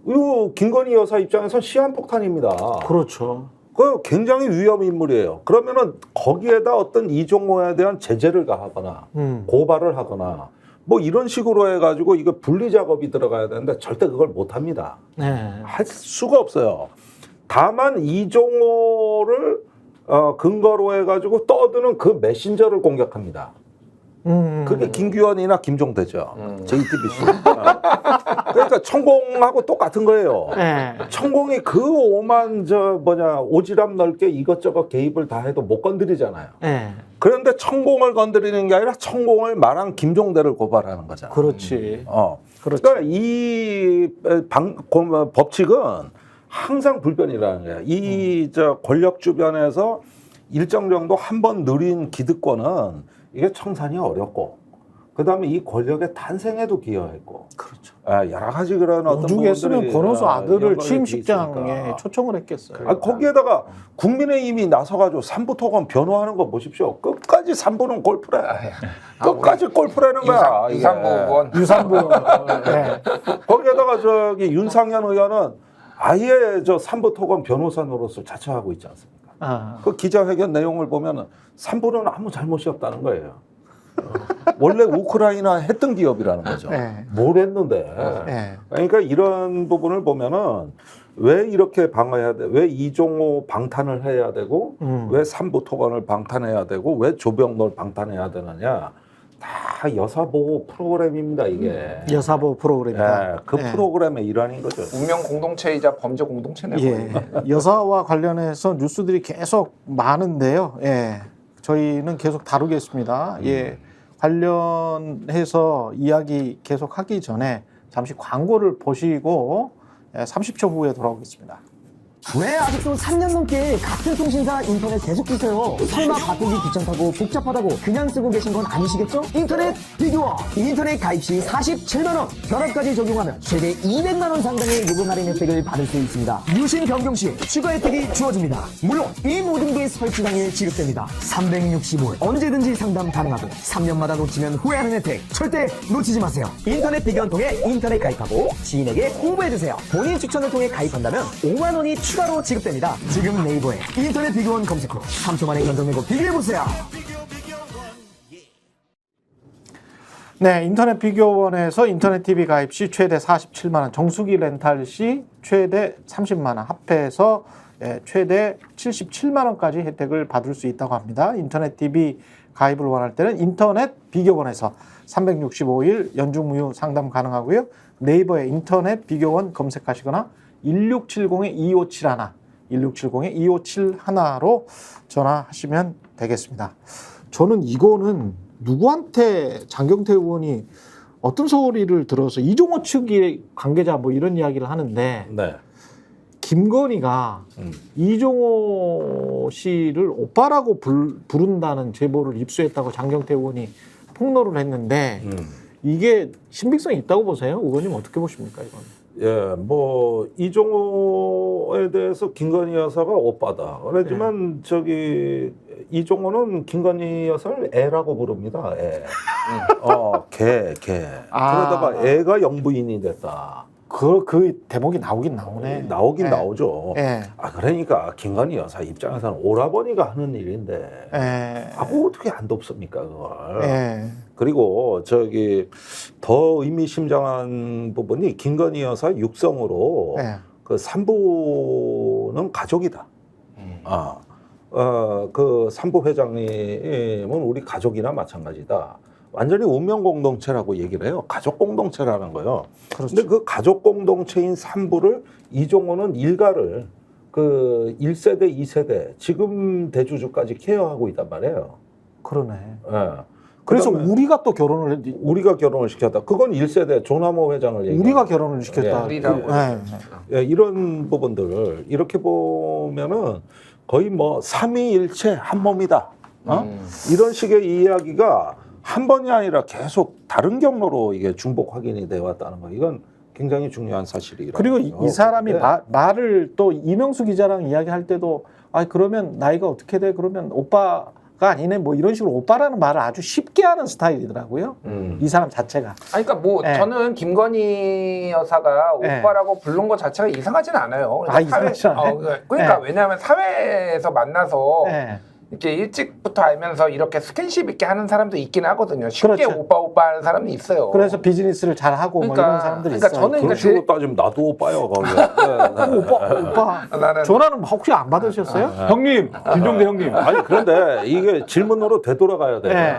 이거 김건희 여사 입장에서 시한폭탄입니다. 그렇죠. 그 굉장히 위험 인물이에요. 그러면은 거기에다 어떤 이종호에 대한 제재를 가하거나 고발을 하거나 뭐 이런 식으로 해가지고 이거 분리 작업이 들어가야 되는데 절대 그걸 못 합니다. 네. 할 수가 없어요. 다만 이종호를 근거로 해가지고 떠드는 그 메신저를 공격합니다. 그게 김규현이나 김종대죠. JTBC. 그러니까 천공하고 똑같은 거예요. 네. 천공이 그 오만 오지랖 넓게 이것저것 개입을 다 해도 못 건드리잖아요. 네. 그런데 천공을 건드리는 게 아니라 천공을 말한 김종대를 고발하는 거잖아요. 그렇지. 그렇지. 그러니까 이 법칙은 항상 불변이라는 거예요. 이 권력 주변에서 일정 정도 한 번 누린 기득권은 이게 청산이 어렵고, 그 다음에 이 권력의 탄생에도 기여했고, 그렇죠. 여러 가지 그런 어떤 오죽했으면 부분들이, 권오수 아들을 연관이 취임식장에 있으니까. 초청을 했겠어요. 거기에다가 국민의힘이 나서가지고 삼부토건 변호하는 거 보십시오. 끝까지 삼부는 골프래. 끝까지 골프라는 거야. 이게. 유산부 의원. 유산부. 네. 거기에다가 윤상현 의원은 아예 삼부토건 변호사 노릇을 자처하고 있지 않습니까? 그 기자회견 내용을 보면은 삼부는 아무 잘못이 없다는 거예요. 원래 우크라이나 했던 기업이라는 거죠. 네. 뭘 했는데. 네. 그러니까 이런 부분을 보면은 왜 이렇게 방어해야 돼? 왜 이종호 방탄을 해야 되고, 왜 삼부토건을 방탄해야 되고, 왜 조병노를 방탄해야 되느냐? 다 여사보호 프로그램입니다, 이게. 여사보 프로그램이다. 예, 그 프로그램의 일환인 거죠. 운명 공동체이자 범죄 공동체네요. 예. 여사와 관련해서 뉴스들이 계속 많은데요. 예. 저희는 계속 다루겠습니다. 예. 관련해서 이야기 계속 하기 전에 잠시 광고를 보시고 30초 후에 돌아오겠습니다. 왜 아직도 3년 넘게 같은 통신사 인터넷 계속 쓰세요? 설마 바꾸기 귀찮다고 복잡하다고 그냥 쓰고 계신 건 아니시겠죠? 인터넷 비교원 인터넷 가입 시 47만원 결합까지 적용하면 최대 200만원 상당의 요금 할인 혜택을 받을 수 있습니다. 유심 변경 시 추가 혜택이 주어집니다. 물론 이 모든 게 설치 당일 지급됩니다. 365일 언제든지 상담 가능하고 3년마다 놓치면 후회하는 혜택 절대 놓치지 마세요. 인터넷 비교원 통해 인터넷 가입하고 지인에게 홍보해주세요. 본인 추천을 통해 가입한다면 5만원이 추가로 지급됩니다. 지금 네이버에 인터넷 비교원 검색 후 3초 만에 견적 내고 비교해보세요. 네, 인터넷 비교원에서 인터넷 TV 가입 시 최대 47만 원, 정수기 렌탈 시 최대 30만 원, 합해서 최대 77만 원까지 혜택을 받을 수 있다고 합니다. 인터넷 TV 가입을 원할 때는 인터넷 비교원에서 365일 연중 무휴 상담 가능하고요. 네이버에 인터넷 비교원 검색하시거나 1670-2571, 1670-2571로 전화하시면 되겠습니다. 저는 이거는 누구한테 장경태 의원이 어떤 소리를 들어서 이종호 측의 관계자 뭐 이런 이야기를 하는데 네. 김건희가 이종호 씨를 오빠라고 부른다는 제보를 입수했다고 장경태 의원이 폭로를 했는데 이게 신빙성이 있다고 보세요? 의원님 어떻게 보십니까 이건? 예, 뭐 이종호에 대해서 김건희 여사가 오빠다. 그렇지만 이종호는 김건희 여사를 애라고 부릅니다. 애. 개. 그러다가 애가 영부인이 됐다. 그 대목이 나오긴 나오네. 나오긴 나오죠. 예. 그러니까 김건희 여사 입장에서는 오라버니가 하는 일인데 뭐 어떻게 안 돕습니까 그걸. 그리고 더 의미심장한 부분이 김건희 여사 육성으로 그 산부는 가족이다. 그 삼부 회장님은 우리 가족이나 마찬가지다. 완전히 운명 공동체라고 얘기를 해요. 가족 공동체라는 거예요. 그렇죠. 근데 그 가족 공동체인 삼부를 이종호는 일가를 그 1세대, 2세대 지금 대주주까지 케어하고 있단 말이에요. 그러네. 예. 그래서 그다음에 우리가 또 결혼을 했, 우리가 결혼을 시켰다. 그건 1세대 조남호 회장을 얘기해요. 우리가 결혼을 시켰다. 예. 우리라고. 네. 예, 이런 부분들을 이렇게 보면은 거의 뭐 삼위일체 한 몸이다. 이런 식의 이야기가 한 번이 아니라 계속 다른 경로로 이게 중복 확인이 되어 왔다는 거. 이건 굉장히 중요한 사실이라. 그리고 이 사람이 네. 말을 또 이명수 기자랑 이야기할 때도 아 그러면 나이가 어떻게 돼? 그러면 오빠가 아니네 뭐 이런 식으로 오빠라는 말을 아주 쉽게 하는 스타일이더라고요. 이 사람 자체가. 아니, 그러니까 뭐 네. 저는 김건희 여사가 네. 오빠라고 부른 것 자체가 이상하진 않아요. 아, 이상하지 않아요? 그러니까 네. 왜냐하면 사회에서 만나서 네. 이렇게 일찍부터 알면서 이렇게 스킨십 있게 하는 사람도 있긴 하거든요. 쉽게 그렇죠. 오빠 하는 사람이 있어요. 그래서 비즈니스를 잘 하고 뭐 이런 사람들이 그러니까 있어요. 저는 그런 그러니까 식으로 따지면 나도 오빠요. 거기. 네, 네. 오빠 나는 전화는 혹시 안 받으셨어요? 형님, 김종대 형님. 아니 그런데 이게 질문으로 되돌아가야 돼요. 네.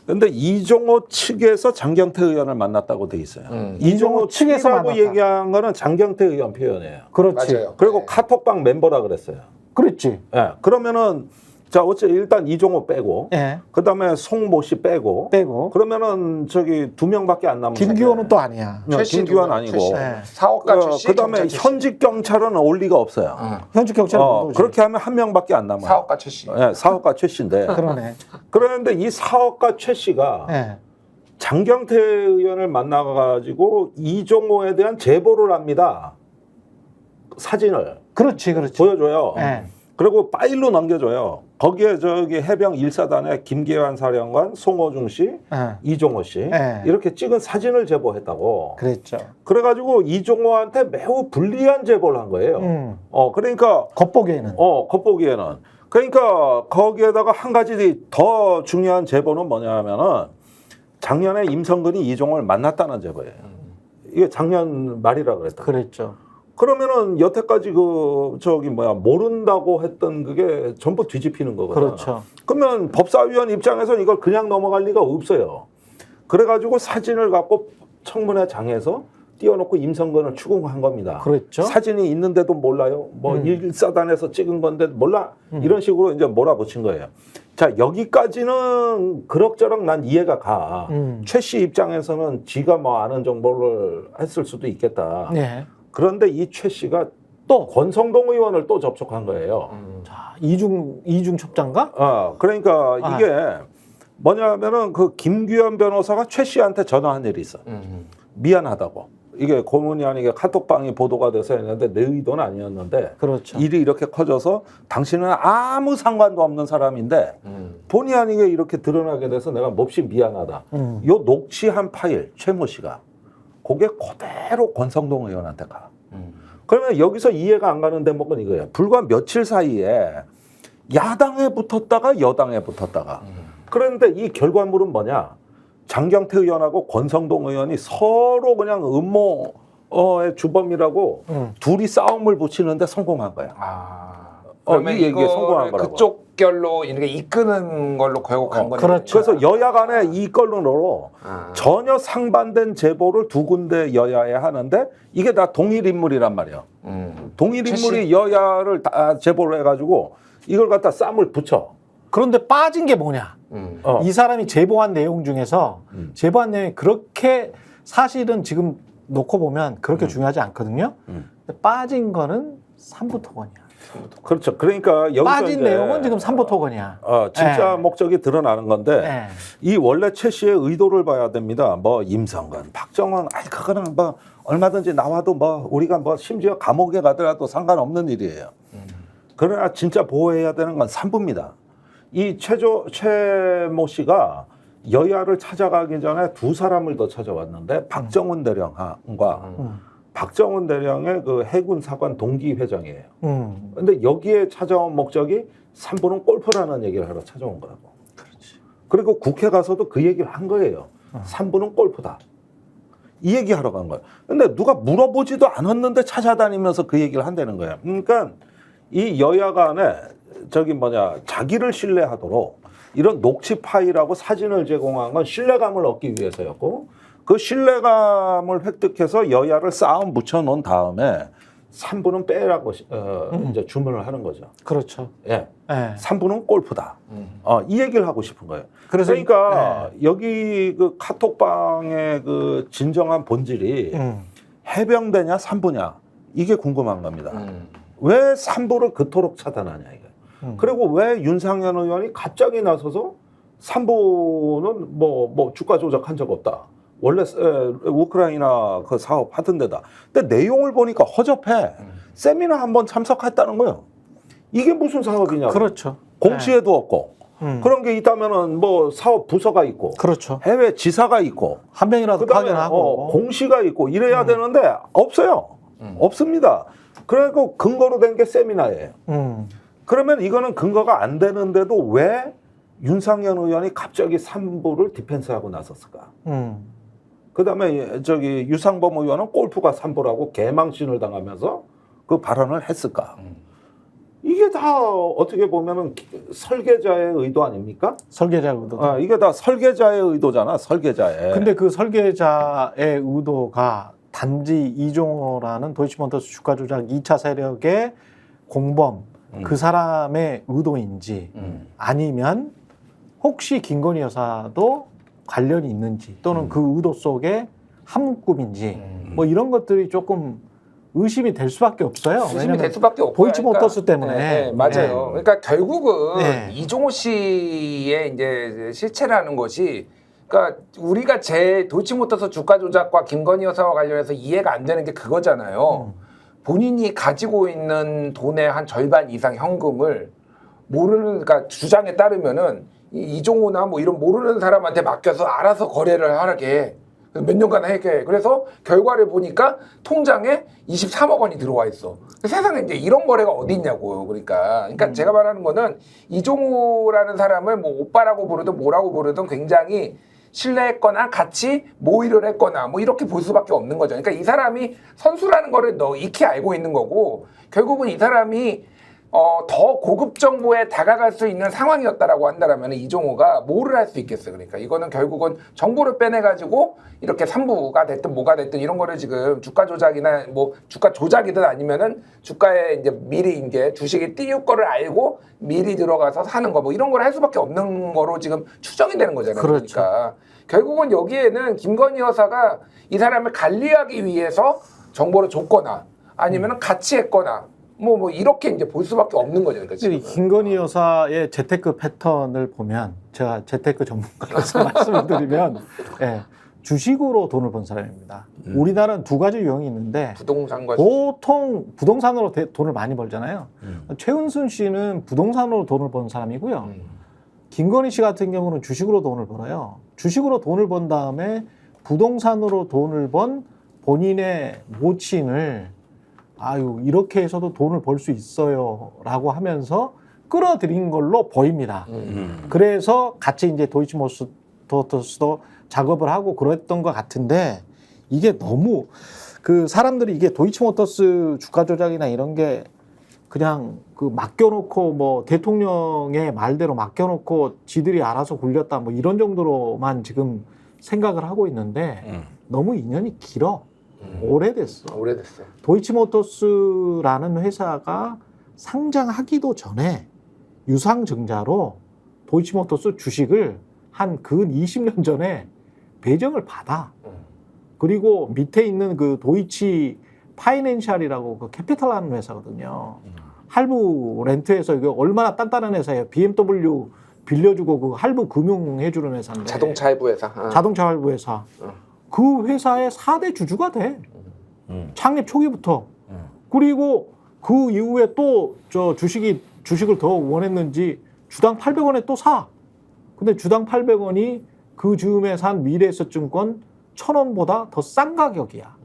근데 이종호 측에서 장경태 의원을 만났다고 돼 있어요. 이종호 측에서 측이라고 만났다. 얘기한 거는 장경태 의원 표현이에요. 그렇지. 맞아요. 그리고 네. 카톡방 멤버라 그랬어요. 그렇지. 예. 그러면은 자 어째 일단 이종호 빼고 예. 그다음에 송모 씨 빼고 빼고 그러면은 저기 2명밖에 안 남은 김기호는 또 아니야. 네, 김기환 아니고 네. 사업가 출신, 그다음에 경찰 출신. 현직 경찰은 올 리가 없어요. 현직 경찰은 못 오지. 그렇게 하면 1명밖에 안 남아요. 사업가 출신. 예, 사업가 최 씨인데 그러네. 그런데 이 사업가 최 씨가 예. 장경태 의원을 만나가지고 이종호에 대한 제보를 합니다. 사진을 그렇지, 그렇지. 보여줘요. 예. 그리고 파일로 넘겨줘요. 거기에 저기 해병 1사단의 김계환 사령관, 송호중 씨, 예. 이종호 씨 네. 이렇게 찍은 사진을 제보했다고. 그랬죠. 그래가지고 이종호한테 매우 불리한 제보를 한 거예요. 그러니까 겉보기에는. 겉보기에는. 그러니까 거기에다가 한 가지 더 중요한 제보는 뭐냐면은 작년에 임성근이 이종호를 만났다는 제보예요. 이게 작년 말이라 그랬다. 그랬죠. 그러면은 여태까지 모른다고 했던 그게 전부 뒤집히는 거거든요. 그렇죠. 그러면 법사위원 입장에서는 이걸 그냥 넘어갈 리가 없어요. 그래가지고 사진을 갖고 청문회장에서 띄워놓고 임성근을 추궁한 겁니다. 그랬죠. 사진이 있는데도 몰라요. 뭐 일사단에서 찍은 건데 몰라. 이런 식으로 이제 몰아붙인 거예요. 자, 여기까지는 그럭저럭 난 이해가 가. 최 씨 입장에서는 지가 뭐 아는 정보를 했을 수도 있겠다. 네. 그런데 이 최 씨가 또 권성동 의원을 또 접촉한 거예요. 자, 이중 첩자인가? 그러니까 이게 뭐냐면은 그 김규현 변호사가 최 씨한테 전화한 일이 있어. 미안하다고. 이게 고문이 아니게 카톡방이 보도가 돼서 했는데 내 의도는 아니었는데 그렇죠. 일이 이렇게 커져서 당신은 아무 상관도 없는 사람인데 본의 아니게 이렇게 드러나게 돼서 내가 몹시 미안하다. 요 녹취한 파일 최모 씨가 그게 그대로 권성동 의원한테 가. 그러면 여기서 이해가 안 가는 대목은 이거예요. 불과 며칠 사이에 야당에 붙었다가 여당에 붙었다가. 그런데 이 결과물은 뭐냐? 장경태 의원하고 권성동 의원이 서로 그냥 음모의 주범이라고 둘이 싸움을 붙이는데 성공한 거야. 그러면 이 얘기에 성공한 이거를 거라고. 그쪽 결로 이렇게 이끄는 걸로 결국 간 거네요. 그렇죠. 그래서 여야 간에 이 걸로 전혀 상반된 제보를 두 군데 여야에 하는데 이게 다 동일 인물이란 말이야. 동일 인물이 여야를 다 제보를 해가지고 이걸 갖다 쌈을 붙여. 그런데 빠진 게 뭐냐? 이 사람이 제보한 내용 중에서 제보한 내용이 그렇게 사실은 지금 놓고 보면 그렇게 중요하지 않거든요. 근데 빠진 거는 삼부토건이야. 그렇죠. 그러니까 여기서 빠진 이제 내용은 지금 삼부토건이야. 진짜 네. 목적이 드러나는 건데 네. 이 원래 최 씨의 의도를 봐야 됩니다. 뭐 임성근, 박정원, 그거는 뭐 얼마든지 나와도 뭐 우리가 뭐 심지어 감옥에 가더라도 상관없는 일이에요. 그러나 진짜 보호해야 되는 건 삼부입니다. 이 최모 씨가 여야를 찾아가기 전에 두 사람을 더 찾아왔는데 박정훈 대령과 박정훈 대령의 그 해군 사관 동기 회장이에요. 근데 여기에 찾아온 목적이 삼부는 골프라는 얘기를 하러 찾아온 거라고. 그렇지. 그리고 국회 가서도 그 얘기를 한 거예요. 삼부는 골프다. 이 얘기 하러 간 거예요. 근데 누가 물어보지도 않았는데 찾아다니면서 그 얘기를 한다는 거예요. 그러니까 이 여야 간에 자기를 신뢰하도록 이런 녹취 파일하고 사진을 제공한 건 신뢰감을 얻기 위해서였고, 그 신뢰감을 획득해서 여야를 싸움 붙여 놓은 다음에 3부는 빼라고 이제 주문을 하는 거죠. 그렇죠. 예. 예. 3부는 골프다. 이 얘기를 하고 싶은 거예요. 그래서 그러니까 여기 그 카톡방의 그 진정한 본질이 해병대냐 3부냐 이게 궁금한 겁니다. 왜 3부를 그토록 차단하냐 이게. 그리고 왜 윤상현 의원이 갑자기 나서서 3부는 뭐 주가 조작한 적 없다. 원래 우크라이나 그 사업 하던 데다. 근데 내용을 보니까 허접해. 세미나 한번 참석했다는 거예요. 이게 무슨 사업이냐고. 그렇죠. 공시에도 없고. 그런 게 있다면은 뭐 사업 부서가 있고. 그렇죠. 해외 지사가 있고. 한 명이라도 그다음에 파견하고. 공시가 있고 이래야 되는데 없어요. 없습니다. 그래서 근거로 된 게 세미나예요. 그러면 이거는 근거가 안 되는데도 왜 윤상현 의원이 갑자기 3부를 디펜스하고 나섰을까? 그다음에 유상범 의원은 골프가 3부라고 개망신을 당하면서 그 발언을 했을까? 이게 다 어떻게 보면은 설계자의 의도 아닙니까? 설계자 의도. 이게 다 설계자의 의도잖아, 설계자의. 근데 그 설계자의 의도가 단지 이종호라는 도이치모터스 주가 조작 2차 세력의 공범, 그 사람의 의도인지 아니면 혹시 김건희 여사도 관련이 있는지 또는 그 의도 속에 한 묶음인지 뭐 이런 것들이 조금 의심이 될 수밖에 없어요. 의심이 될 수밖에 없고 도이치모터스 때문에. 네, 맞아요. 그러니까 결국은 네. 이종호 씨의 이제 실체라는 것이, 그러니까 우리가 도이치모터스 주가 조작과 김건희 여사와 관련해서 이해가 안 되는 게 그거잖아요. 본인이 가지고 있는 돈의 한 절반 이상 현금을 그러니까 주장에 따르면은 이종호나 뭐 이런 모르는 사람한테 맡겨서 알아서 거래를 하게 몇 년간 하게. 그래서 결과를 보니까 통장에 23억 원이 들어와 있어. 세상에 이제 이런 거래가 어디 있냐고요. 그러니까 제가 말하는 거는 이종호라는 사람을 뭐 오빠라고 부르든 뭐라고 부르든 굉장히 신뢰했거나 같이 모의를 했거나 뭐 이렇게 볼 수밖에 없는 거죠. 그러니까 이 사람이 선수라는 거를 익히 알고 있는 거고, 결국은 이 사람이 더 고급 정보에 다가갈 수 있는 상황이었다라고 한다면 이종호가 뭐를 할 수 있겠어요. 그러니까 이거는 결국은 정보를 빼내가지고 이렇게 3부가 됐든 뭐가 됐든 이런 거를 지금 주가 조작이나 뭐 주가 조작이든 아니면은 주가에 이제 미리 이제 주식이 띄울 거를 알고 미리 들어가서 사는 거 뭐 이런 걸 할 수밖에 없는 거로 지금 추정이 되는 거잖아요. 그렇죠. 그러니까 결국은 여기에는 김건희 여사가 이 사람을 관리하기 위해서 정보를 줬거나 아니면은 같이 했거나 뭐 이렇게 이제 볼 수밖에 없는 거죠. 그러니까 지금. 김건희 여사의 재테크 패턴을 보면, 제가 재테크 전문가로서 말씀을 드리면, 예, 주식으로 돈을 번 사람입니다. 우리나라는 두 가지 유형이 있는데, 부동산과 보통 부동산으로 돈을 많이 벌잖아요. 최은순 씨는 부동산으로 돈을 번 사람이고요. 김건희 씨 같은 경우는 주식으로 돈을 벌어요. 주식으로 돈을 번 다음에 부동산으로 돈을 번 본인의 모친을 이렇게 해서도 돈을 벌 수 있어요 라고 하면서 끌어들인 걸로 보입니다. 그래서 같이 이제 도이치모터스도 작업을 하고 그랬던 것 같은데, 이게 너무 그 사람들이 이게 도이치모터스 주가 조작이나 이런 게 그냥 그 맡겨놓고 뭐 대통령의 말대로 맡겨놓고 지들이 알아서 굴렸다 뭐 이런 정도로만 지금 생각을 하고 있는데 너무 인연이 길어. 오래됐어. 오래됐어요. 도이치모터스라는 회사가 상장하기도 전에 유상증자로 도이치모터스 주식을 한 근 20년 전에 배정을 받아. 그리고 밑에 있는 그 도이치 파이낸셜이라고 그 캐피탈하는 회사거든요. 할부 렌트해서 이거 얼마나 단단한 회사예요. BMW 빌려주고 그 할부 금융해주는 회사인데. 자동차 할부 회사. 자동차 할부 회사. 그 회사의 4대 주주가 돼. 창립 초기부터. 그리고 그 이후에 또 주식을 더 원했는지 주당 800원에 또 사. 근데 주당 800원이 그 즈음에 산 미래에셋증권 1,000원보다 더 싼 가격이야.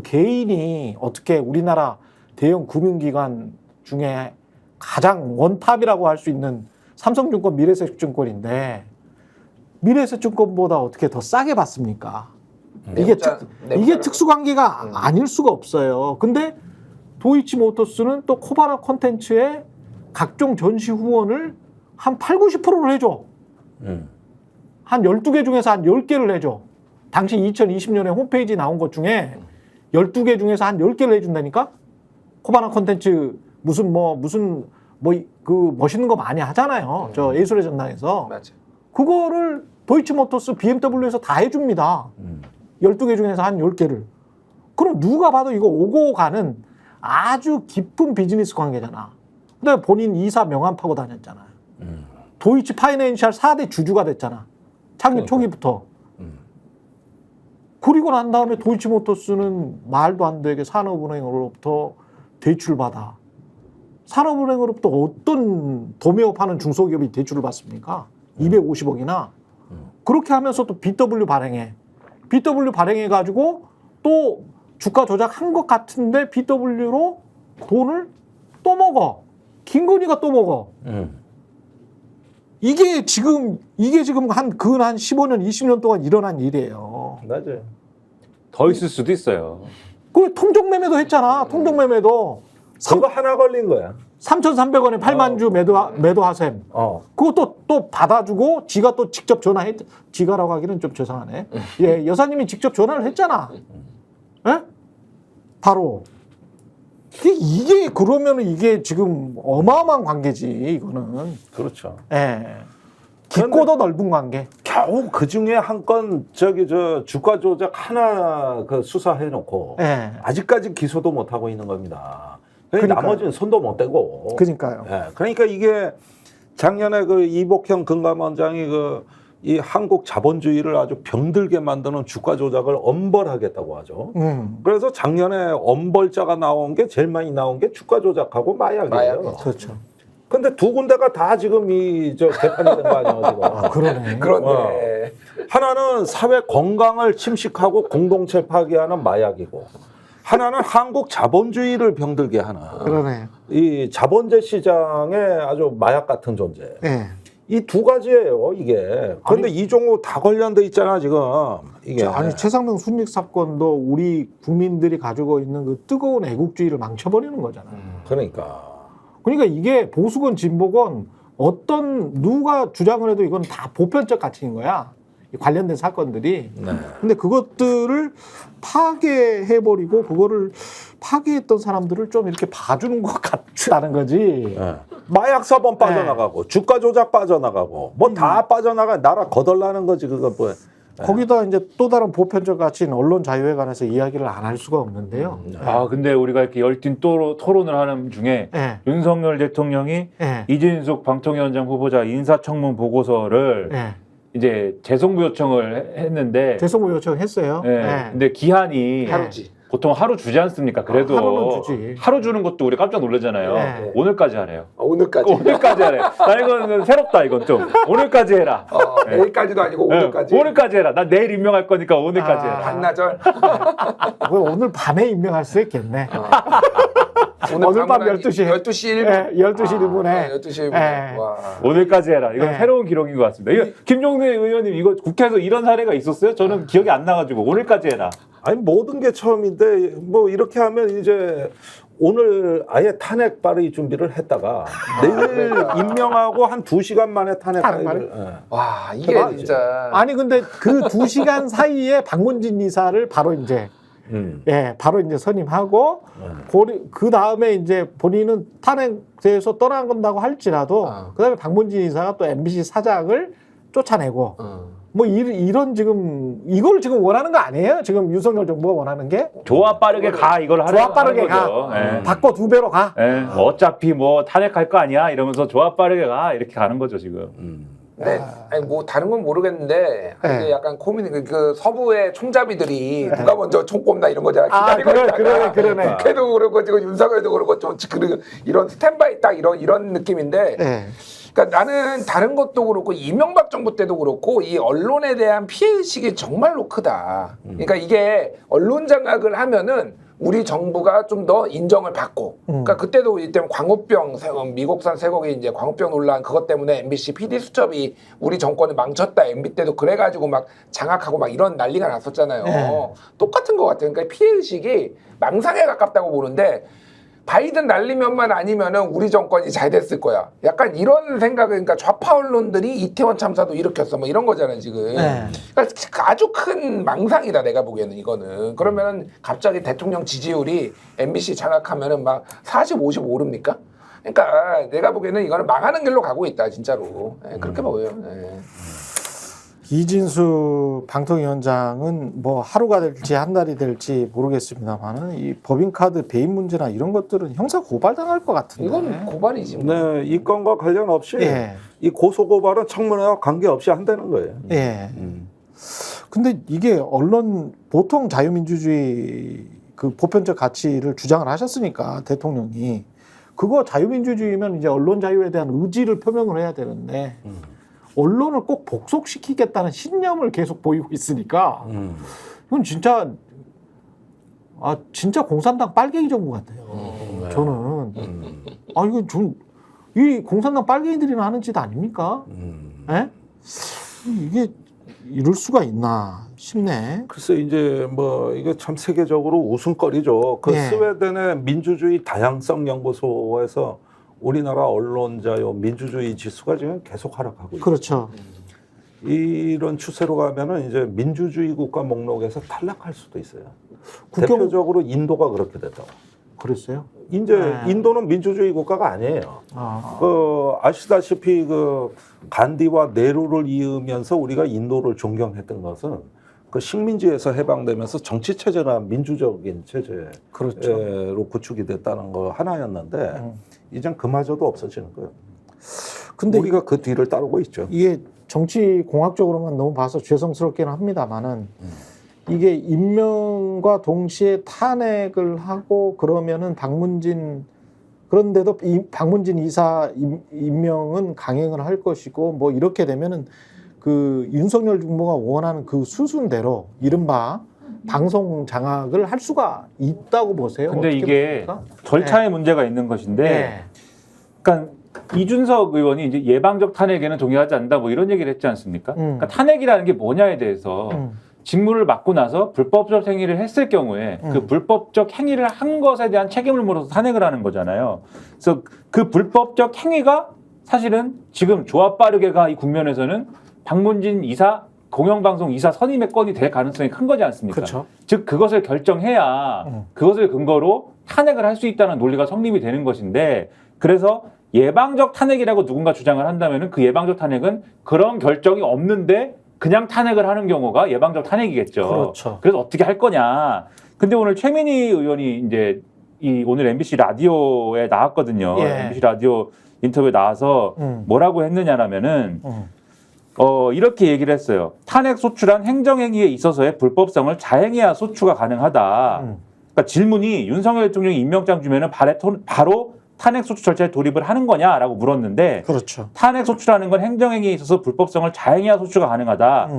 개인이 어떻게 우리나라 대형 금융기관 중에 가장 원탑이라고 할 수 있는 삼성증권, 미래에셋증권인데 미래에셋증권보다 어떻게 더 싸게 받습니까? 이게 특수관계가 아닐 수가 없어요. 근데 도이치모터스는 또 코바나 콘텐츠에 각종 전시 후원을 한 8, 90%를 해줘. 한 12개 중에서 한 10개를 해줘. 당시 2020년에 홈페이지 나온 것 중에 12개 중에서 한 10개를 해준다니까? 코바나 콘텐츠 무슨 그 멋있는 거 많이 하잖아요. 저 예술의 전당에서. 맞아. 그거를 도이치모터스 BMW에서 다 해줍니다. 12개 중에서 한 10개를. 그럼 누가 봐도 이거 오고 가는 아주 깊은 비즈니스 관계잖아. 근데 본인 이사 명함 파고 다녔잖아요. 도이치 파이낸셜 4대 주주가 됐잖아. 창립 초기부터. 그리고 난 다음에 도이치모터스는 말도 안 되게 산업은행으로부터 대출받아. 산업은행으로부터 어떤 도매업하는 중소기업이 대출을 받습니까? 250억이나. 그렇게 하면서 또 BW 발행해. BW 발행해가지고 또 주가 조작한 것 같은데 BW로 돈을 또 먹어. 김건희가 또 먹어. 이게 지금 한 15년, 20년 동안 일어난 일이에요. 맞아요. 더 있을 수도 있어요. 그 통정매매도 했잖아. 통정매매도 그거 하나 걸린 거야. 3,300원에 8만 주 매도하셈. 그것도 또 받아주고 지가 또 직접 전화했. 지가라고 하기는 좀 죄송하네. 예, 여사님이 직접 전화를 했잖아. 예? 바로. 이게 그러면 이게 지금 어마어마한 관계지 이거는. 그렇죠. 예. 깊고도 넓은 관계. 겨우 그 중에 한 건 주가 조작 하나 그 수사해놓고 예. 아직까지 기소도 못 하고 있는 겁니다. 그러니까요. 나머지는 손도 못 대고. 그러니까요. 예. 그러니까 이게 작년에 그 이복형 금감원장이 이 한국 자본주의를 아주 병들게 만드는 주가 조작을 엄벌하겠다고 하죠. 그래서 작년에 엄벌자가 나온 게 제일 많이 나온 게 주가 조작하고 마약이에요. 그렇죠. 근데 두 군데가 다 지금 재판이 된 거 아니에요, 지금. 아, 그러네. 그런데 하나는 사회 건강을 침식하고 공동체 파괴하는 마약이고, 하나는 한국 자본주의를 병들게 하는 그러네. 이 자본재 시장의 아주 마약 같은 존재. 예. 이 두 가지예요, 이게. 그런데 이종호 다 관련돼 있잖아, 지금. 이게. 아니 최상병 순직 사건도 우리 국민들이 가지고 있는 그 뜨거운 애국주의를 망쳐버리는 거잖아요. 그러니까. 그러니까 이게 보수건 진보건 누가 주장을 해도 이건 다 보편적 가치인 거야. 이 관련된 사건들이. 네. 근데 그것들을 파괴해버리고 그거를 파괴했던 사람들을 좀 이렇게 봐주는 것 같다는 거지. 네. 마약 사범 빠져나가고 주가 조작 빠져나가고 뭐 다 빠져나가 나라 거덜나는 거지 그거 뭐. 거기다 이제 또 다른 보편적 가치인 언론 자유에 관해서 이야기를 안 할 수가 없는데요. 아 근데 우리가 이렇게 열띤 토론을 하는 중에 예. 윤석열 대통령이 예. 이진숙 방통위원장 후보자 인사청문 보고서를 예. 이제 재송부 요청을 했는데 재송부 요청했어요. 예. 예. 근데 기한이 하루지. 보통 하루 주지 않습니까? 그래도 하루는 주지. 하루 주는 것도 우리 깜짝 놀라잖아요. 네. 오늘까지 하래요. 오늘까지. 오늘까지 하래. 나 이건 새롭다 이건 좀. 오늘까지 해라. 내일까지도 아니고 오늘까지. 네. 오늘까지 해라. 나 내일 임명할 거니까 오늘까지 해라. 반나절. 오늘 밤에 임명할 수 있겠네. 오늘 밤 12시. 12시 1분. 예, 12시 1분에. 12시 1분. 예. 와. 오늘까지 해라. 이건 네. 새로운 기록인 것 같습니다. 이거 김종대 의원님 이거 국회에서 이런 사례가 있었어요? 저는 기억이 안 나가지고 오늘까지 해라. 아니 모든 게 처음인데 뭐 이렇게 하면 이제 오늘 아예 탄핵 발의 준비를 했다가 내일 임명하고 한 2시간 만에 탄핵 발의를. 예. 와, 이게 대박이죠. 진짜. 아니 근데 그 2시간 사이에 박문진 이사를 바로 이제 바로 이제 선임하고 그 다음에 이제 본인은 탄핵에서 떠나간다고 할지라도 그다음에 박문진 이사가 또 MBC 사장을 쫓아내고 뭐 이런 지금 이걸 지금 원하는 거 아니에요? 지금 윤석열 정부가 원하는 게 조합 빠르게 가 이걸 하는 조합 빠르게 거죠. 가 예. 바꿔 2배로 가. 예. 어차피 뭐 탄핵할 거 아니야 이러면서 조합 빠르게 가 이렇게 가는 거죠 지금. 네, 아니 뭐 다른 건 모르겠는데 이게 약간 그 서부의 총잡이들이 누가 먼저 총 꼽나 이런 거잖아. 기다리고 있다가 그러네. 걔도 그렇고 지금 윤석열도 그렇고 좀 이런 스탠바이 딱 이런 느낌인데. 네. 그러니까 나는 다른 것도 그렇고 이명박 정부 때도 그렇고 이 언론에 대한 피해의식이 정말로 크다. 그러니까 이게 언론 장악을 하면은 우리 정부가 좀 더 인정을 받고, 그러니까 그때도 이때 광우병, 미국산 쇠고기 이제 광우병 논란 그것 때문에 MBC PD 수첩이 우리 정권을 망쳤다. MB 때도 그래가지고 막 장악하고 막 이런 난리가 났었잖아요. 똑같은 것 같아요. 그러니까 피해 의식이 망상에 가깝다고 보는데 바이든 날리면만 아니면은 우리 정권이 잘 됐을 거야. 약간 이런 생각을, 그러니까 좌파 언론들이 이태원 참사도 일으켰어. 뭐 이런 거잖아요, 지금. 네. 그러니까 아주 큰 망상이다, 내가 보기에는 이거는. 그러면은 갑자기 대통령 지지율이 MBC 장악하면은 막 40, 50 오릅니까? 그러니까 내가 보기에는 이거는 망하는 길로 가고 있다, 진짜로. 예, 그렇게 보여요. 예. 이진수 방통위원장은 뭐 하루가 될지 한 달이 될지 모르겠습니다만은 이 법인카드 배임 문제나 이런 것들은 형사 고발당할 것 같은데. 이건 고발이지. 뭐. 네, 이 건과 관련 없이 예. 이 고소 고발은 청문회와 관계없이 한다는 거예요. 예. 근데 이게 언론 보통 자유민주주의 그 보편적 가치를 주장을 하셨으니까 대통령이 그거 자유민주주의면 이제 언론 자유에 대한 의지를 표명을 해야 되는데 언론을 꼭 복속시키겠다는 신념을 계속 보이고 있으니까 이건 진짜 진짜 공산당 빨갱이 정부 같아요. 저는 이건 좀 이 공산당 빨갱이들이나 하는 짓 아닙니까? 예? 이게 이럴 수가 있나 싶네. 글쎄 이제 뭐 이게 참 세계적으로 웃음거리죠. 그 예. 스웨덴의 민주주의 다양성 연구소에서 우리나라 언론 자유 민주주의 지수가 지금 계속 하락하고 있어요. 그렇죠. 이런 추세로 가면은 이제 민주주의 국가 목록에서 탈락할 수도 있어요. 국경- 대표적으로 인도가 그렇게 됐다고. 그랬어요? 이제 네. 인도는 민주주의 국가가 아니에요. 아, 아시다시피 그 간디와 네루를 이으면서 우리가 인도를 존경했던 것은 그 식민지에서 해방되면서 정치 체제가 민주적인 체제로 그렇죠. 구축이 됐다는 거 하나였는데 이젠 그마저도 없어지는 거예요. 근데 우리가 그 뒤를 따르고 있죠. 이게 정치 공학적으로만 너무 봐서 죄송스럽기는 합니다만은 이게 임명과 동시에 탄핵을 하고 그러면은 박문진 그런데도 이 박문진 이사 임명은 강행을 할 것이고 뭐 이렇게 되면은 그 윤석열 정부가 원하는 그 수순대로 이른바 방송 장악을 할 수가 있다고 보세요. 근데 어떻게 이게 보십니까? 절차에 문제가 있는 것인데, 네. 그러니까 이준석 의원이 이제 예방적 탄핵에는 동의하지 않는다 뭐 이런 얘기를 했지 않습니까? 그러니까 탄핵이라는 게 뭐냐에 대해서 직무를 맡고 나서 불법적 행위를 했을 경우에 그 불법적 행위를 한 것에 대한 책임을 물어서 탄핵을 하는 거잖아요. 그래서 그 불법적 행위가 사실은 지금 조합 빠르게가 이 국면에서는 박문진 이사 공영방송 이사 선임의 건이 될 가능성이 큰 거지 않습니까? 그렇죠. 즉 그것을 결정해야 그것을 근거로 탄핵을 할 수 있다는 논리가 성립이 되는 것인데, 그래서 예방적 탄핵이라고 누군가 주장을 한다면은 그 예방적 탄핵은 그런 결정이 없는데 그냥 탄핵을 하는 경우가 예방적 탄핵이겠죠. 그렇죠. 그래서 어떻게 할 거냐. 근데 오늘 최민희 의원이 이제 이 오늘 MBC 라디오에 나왔거든요. 예. MBC 라디오 인터뷰에 나와서 뭐라고 했느냐라면은 이렇게 얘기를 했어요. 탄핵 소추란 행정행위에 있어서의 불법성을 자행해야 소추가 가능하다. 그러니까 질문이 윤석열 대통령이 임명장 주면은 바로 탄핵 소추 절차에 돌입을 하는 거냐라고 물었는데, 그렇죠. 탄핵 소추라는 건 행정행위에 있어서 불법성을 자행해야 소추가 가능하다.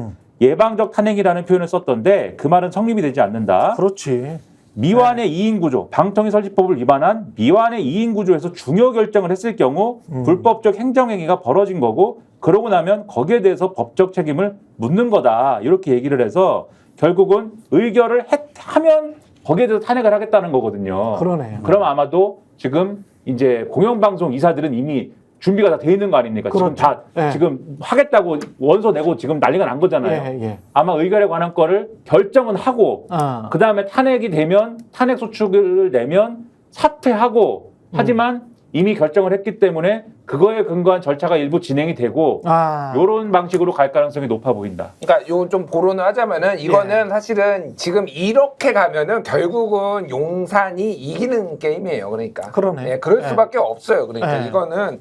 예방적 탄핵이라는 표현을 썼던데 그 말은 성립이 되지 않는다. 그렇지. 미완의 이인구조, 방통위 설치법을 위반한 미완의 이인구조에서 중요 결정을 했을 경우 불법적 행정행위가 벌어진 거고, 그러고 나면 거기에 대해서 법적 책임을 묻는 거다. 이렇게 얘기를 해서 결국은 의결을 하면 거기에 대해서 탄핵을 하겠다는 거거든요. 그러네요. 그럼 아마도 지금 이제 공영방송 이사들은 이미 준비가 다 돼 있는 거 아닙니까? 지금 그렇죠. 다 예. 지금 하겠다고 원서 내고 지금 난리가 난 거잖아요. 예. 아마 의결에 관한 거를 결정은 하고 그 다음에 탄핵이 되면 탄핵 소추를 내면 사퇴하고 하지만 이미 결정을 했기 때문에 그거에 근거한 절차가 일부 진행이 되고 이런 방식으로 갈 가능성이 높아 보인다. 그러니까 요 좀 보론을 하자면은 이거는 사실은 지금 이렇게 가면은 결국은 용산이 이기는 게임이에요. 그러니까. 그러네. 예, 그럴 수밖에 없어요. 그러니까 예. 이거는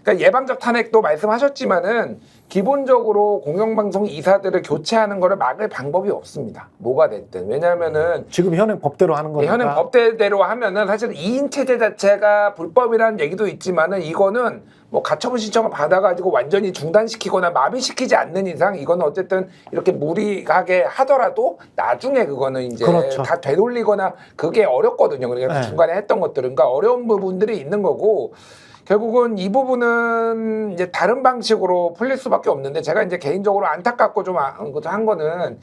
그러니까 예방적 탄핵도 말씀하셨지만은 기본적으로 공영방송 이사들을 교체하는 거를 막을 방법이 없습니다. 뭐가 됐든. 왜냐하면은 지금 현행 법대로 하는 거니까. 현행 법대로 하면은 사실 2인 체제 자체가 불법이라는 얘기도 있지만은 이거는 뭐 가처분 신청을 받아가지고 완전히 중단시키거나 마비시키지 않는 이상 이거는 어쨌든 이렇게 무리하게 하더라도 나중에 그거는 이제 그렇죠. 다 되돌리거나 그게 어렵거든요. 그러니까 네. 중간에 했던 것들은 그러니까 어려운 부분들이 있는 거고. 결국은 이 부분은 이제 다른 방식으로 풀릴 수밖에 없는데 제가 이제 개인적으로 안타깝고 좀 한 거는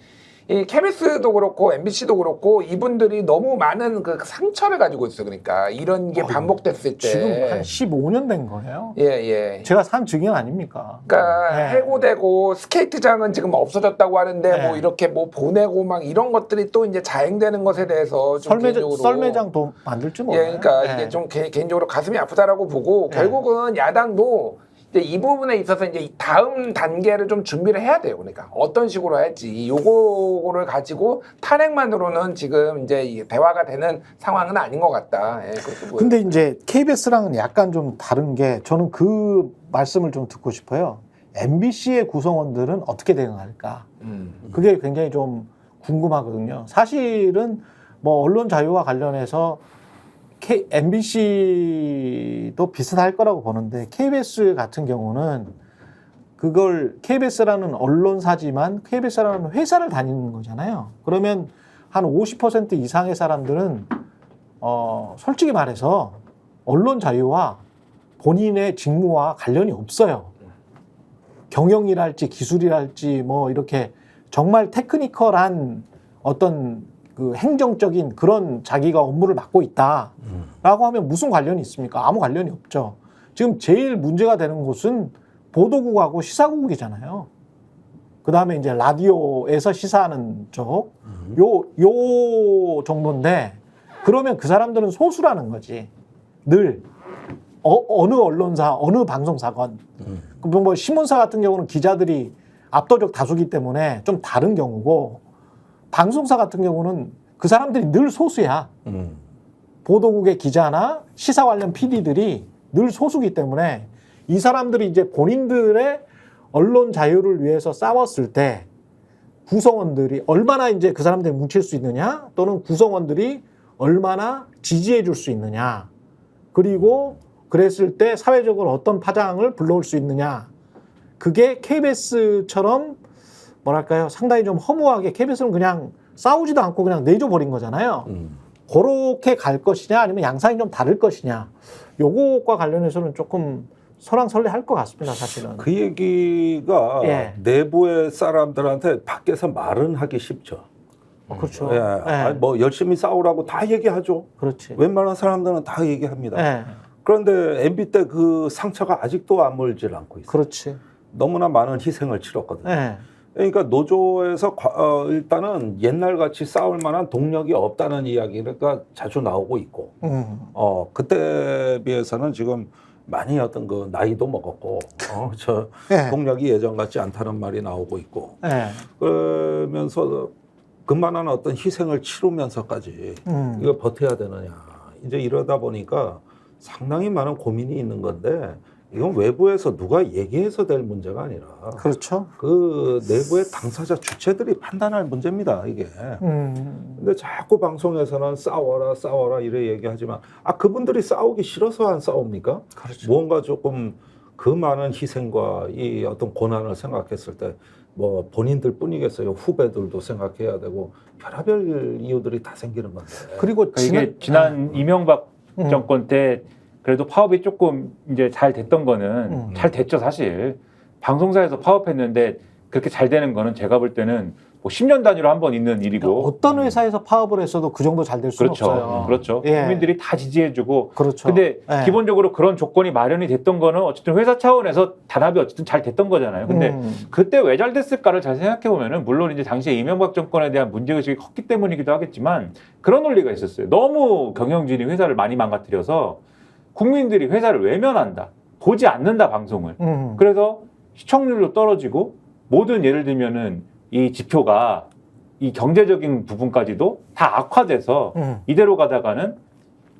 이 KBS도 그렇고 MBC도 그렇고 이분들이 너무 많은 그 상처를 가지고 있어. 그러니까 이런 게 반복됐을 때 지금 한 15년 된 거예요. 예. 제가 산 증인 아닙니까? 그러니까 네. 해고되고 스케이트장은 지금 없어졌다고 하는데 네. 뭐 이렇게 뭐 보내고 막 이런 것들이 또 이제 자행되는 것에 대해서 좀 개인적으로 썰매장도 만들지 몰라요. 예, 그러니까 네. 이게 좀 개인적으로 가슴이 아프다라고 보고 네. 결국은 야당도 이제 이 부분에 있어서 이제 이 다음 단계를 좀 준비를 해야 돼요. 그러니까 어떤 식으로 할지 요거를 가지고 탄핵만으로는 지금 이제 이 대화가 되는 상황은 아닌 것 같다. 예, 그렇게 보여요. 근데 이제 KBS랑은 약간 좀 다른 게 저는 그 말씀을 좀 듣고 싶어요. MBC의 구성원들은 어떻게 대응할까? 그게 굉장히 좀 궁금하거든요. 사실은 뭐 언론 자유와 관련해서 MBC도 비슷할 거라고 보는데 KBS 같은 경우는 그걸 KBS라는 언론사지만 KBS라는 회사를 다니는 거잖아요. 그러면 한 50% 이상의 사람들은 솔직히 말해서 언론 자유와 본인의 직무와 관련이 없어요. 경영이랄지 기술이랄지 뭐 이렇게 정말 테크니컬한 어떤 그 행정적인 그런 자기가 업무를 맡고 있다라고 하면 무슨 관련이 있습니까? 아무 관련이 없죠. 지금 제일 문제가 되는 곳은 보도국하고 시사국이잖아요. 그 다음에 이제 라디오에서 시사하는 쪽, 요 정도인데 그러면 그 사람들은 소수라는 거지. 늘 어느 언론사, 어느 방송사건. 뭐 신문사 같은 경우는 기자들이 압도적 다수기 때문에 좀 다른 경우고 방송사 같은 경우는 그 사람들이 늘 소수야. 보도국의 기자나 시사 관련 PD들이 늘 소수기 때문에 이 사람들이 이제 본인들의 언론 자유를 위해서 싸웠을 때 구성원들이 얼마나 이제 그 사람들이 뭉칠 수 있느냐 또는 구성원들이 얼마나 지지해 줄 수 있느냐 그리고 그랬을 때 사회적으로 어떤 파장을 불러올 수 있느냐 그게 KBS처럼 뭐랄까요 상당히 좀 허무하게 KBS는 그냥 싸우지도 않고 그냥 내줘버린 거잖아요. 그렇게 갈 것이냐 아니면 양상이 좀 다를 것이냐 요것과 관련해서는 조금 설왕설래할 것 같습니다. 사실은. 그 얘기가 예. 내부의 사람들한테 밖에서 말은 하기 쉽죠. 그렇죠. 예. 예. 아니, 뭐 열심히 싸우라고 다 얘기하죠. 그렇지. 웬만한 사람들은 다 얘기합니다. 예. 그런데 MB 때 그 상처가 아직도 아물질 않고 있어요. 그렇지. 너무나 많은 희생을 치렀거든요. 예. 그러니까 노조에서 일단은 옛날같이 싸울 만한 동력이 없다는 이야기가 자주 나오고 있고 그때 비해서는 지금 많이 어떤 그 나이도 먹었고 저 예. 동력이 예전 같지 않다는 말이 나오고 있고 예. 그러면서 그만한 어떤 희생을 치르면서까지 이거 버텨야 되느냐 이제 이러다 보니까 상당히 많은 고민이 있는 건데 이건 외부에서 누가 얘기해서 될 문제가 아니라 그렇죠. 그 내부의 당사자 주체들이 판단할 문제입니다, 이게. 근데 자꾸 방송에서는 싸워라 이래 얘기하지만 그분들이 싸우기 싫어서 안 싸웁니까? 그렇죠. 무언가 조금 그 많은 희생과 이 어떤 고난을 생각했을 때 뭐 본인들 뿐이겠어요. 후배들도 생각해야 되고 별의별 이유들이 다 생기는 건데. 그리고 이게 지난 이명박 정권 때 그래도 파업이 조금 이제 잘 됐던 거는 잘 됐죠, 사실. 방송사에서 파업했는데 그렇게 잘 되는 거는 제가 볼 때는 뭐 10년 단위로 한 번 있는 일이고. 어떤 회사에서 파업을 했어도 그 정도 잘 될 수는 그렇죠. 없어요. 그렇죠. 예. 국민들이 다 지지해주고. 그렇죠. 근데 예. 기본적으로 그런 조건이 마련이 됐던 거는 어쨌든 회사 차원에서 단합이 어쨌든 잘 됐던 거잖아요. 근데 그때 왜 잘 됐을까를 잘 생각해 보면은 물론 이제 당시에 이명박 정권에 대한 문제의식이 컸기 때문이기도 하겠지만 그런 논리가 있었어요. 너무 경영진이 회사를 많이 망가뜨려서 국민들이 회사를 외면한다. 보지 않는다, 방송을. 그래서 시청률도 떨어지고 모든 예를 들면은 이 지표가 이 경제적인 부분까지도 다 악화돼서 이대로 가다가는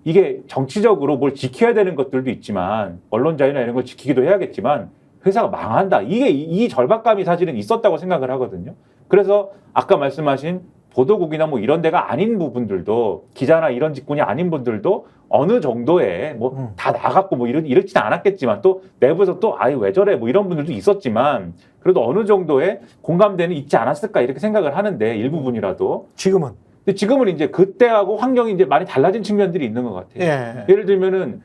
이게 정치적으로 뭘 지켜야 되는 것들도 있지만 언론 자유나 이런 걸 지키기도 해야겠지만 회사가 망한다. 이게 이 절박감이 사실은 있었다고 생각을 하거든요. 그래서 아까 말씀하신 보도국이나 뭐 이런 데가 아닌 부분들도 기자나 이런 직군이 아닌 분들도 어느 정도의 뭐 다 나갔고 뭐 이렇지는 않았겠지만 또 내부에서 또 왜 저래 뭐 이런 분들도 있었지만 그래도 어느 정도의 공감대는 있지 않았을까 이렇게 생각을 하는데 일부분이라도 지금은 근데 지금은 이제 그때하고 환경이 이제 많이 달라진 측면들이 있는 것 같아요. 예. 예를 들면은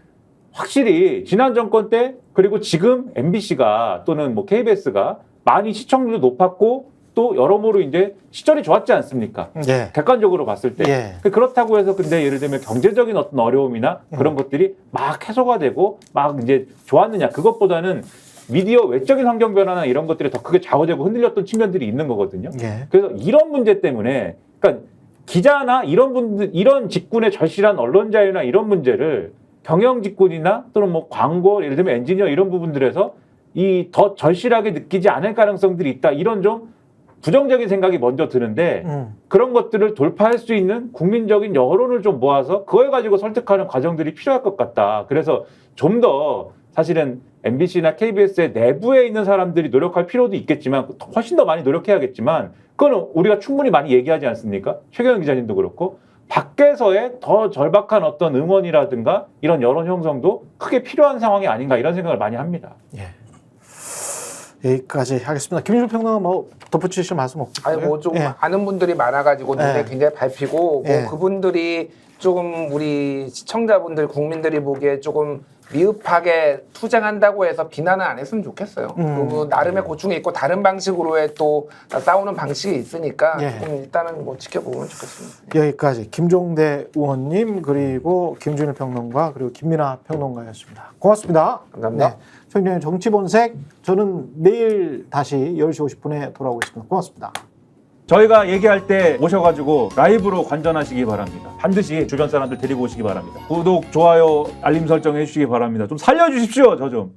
확실히 지난 정권 때 그리고 지금 MBC가 또는 뭐 KBS가 많이 시청률도 높았고 그것도 여러모로 이제 시절이 좋았지 않습니까? 예. 객관적으로 봤을 때. 예. 그렇다고 해서 근데 예를 들면 경제적인 어떤 어려움이나 그런 것들이 막 해소가 되고 막 이제 좋았느냐. 그것보다는 미디어 외적인 환경 변화나 이런 것들이 더 크게 좌우되고 흔들렸던 측면들이 있는 거거든요. 예. 그래서 이런 문제 때문에 그러니까 기자나 이런 분들, 이런 직군의 절실한 언론 자유나 이런 문제를 경영 직군이나 또는 뭐 광고, 예를 들면 엔지니어 이런 부분들에서 이 더 절실하게 느끼지 않을 가능성들이 있다. 이런 좀 부정적인 생각이 먼저 드는데 그런 것들을 돌파할 수 있는 국민적인 여론을 좀 모아서 그걸 가지고 설득하는 과정들이 필요할 것 같다. 그래서 좀 더 사실은 MBC나 KBS의 내부에 있는 사람들이 노력할 필요도 있겠지만 훨씬 더 많이 노력해야겠지만 그거는 우리가 충분히 많이 얘기하지 않습니까? 최경영 기자님도 그렇고 밖에서의 더 절박한 어떤 응원이라든가 이런 여론 형성도 크게 필요한 상황이 아닌가 이런 생각을 많이 합니다. 예. 여기까지 하겠습니다. 김준일 평론가 뭐 덧붙이실 말씀 없고요. 아니 뭐 좀 예. 아는 분들이 많아가지고 눈에 예. 굉장히 밟히고 예. 뭐 그분들이 조금 우리 시청자분들 국민들이 보기에 조금 미흡하게 투쟁한다고 해서 비난은 안 했으면 좋겠어요. 그리고 나름의 고충이 있고 다른 방식으로의 또 싸우는 방식이 있으니까 예. 조금 일단은 뭐 지켜보면 좋겠습니다. 여기까지 김종대 의원님 그리고 김준일 평론가 그리고 김민아 평론가였습니다. 고맙습니다. 감사합니다. 네. 청년의 정치본색 저는 내일 다시 10시 50분에 돌아오겠습니다. 고맙습니다. 저희가 얘기할 때 오셔가지고 라이브로 관전하시기 바랍니다. 반드시 주변 사람들 데리고 오시기 바랍니다. 구독, 좋아요, 알림 설정 해주시기 바랍니다. 좀 살려주십시오, 저 좀.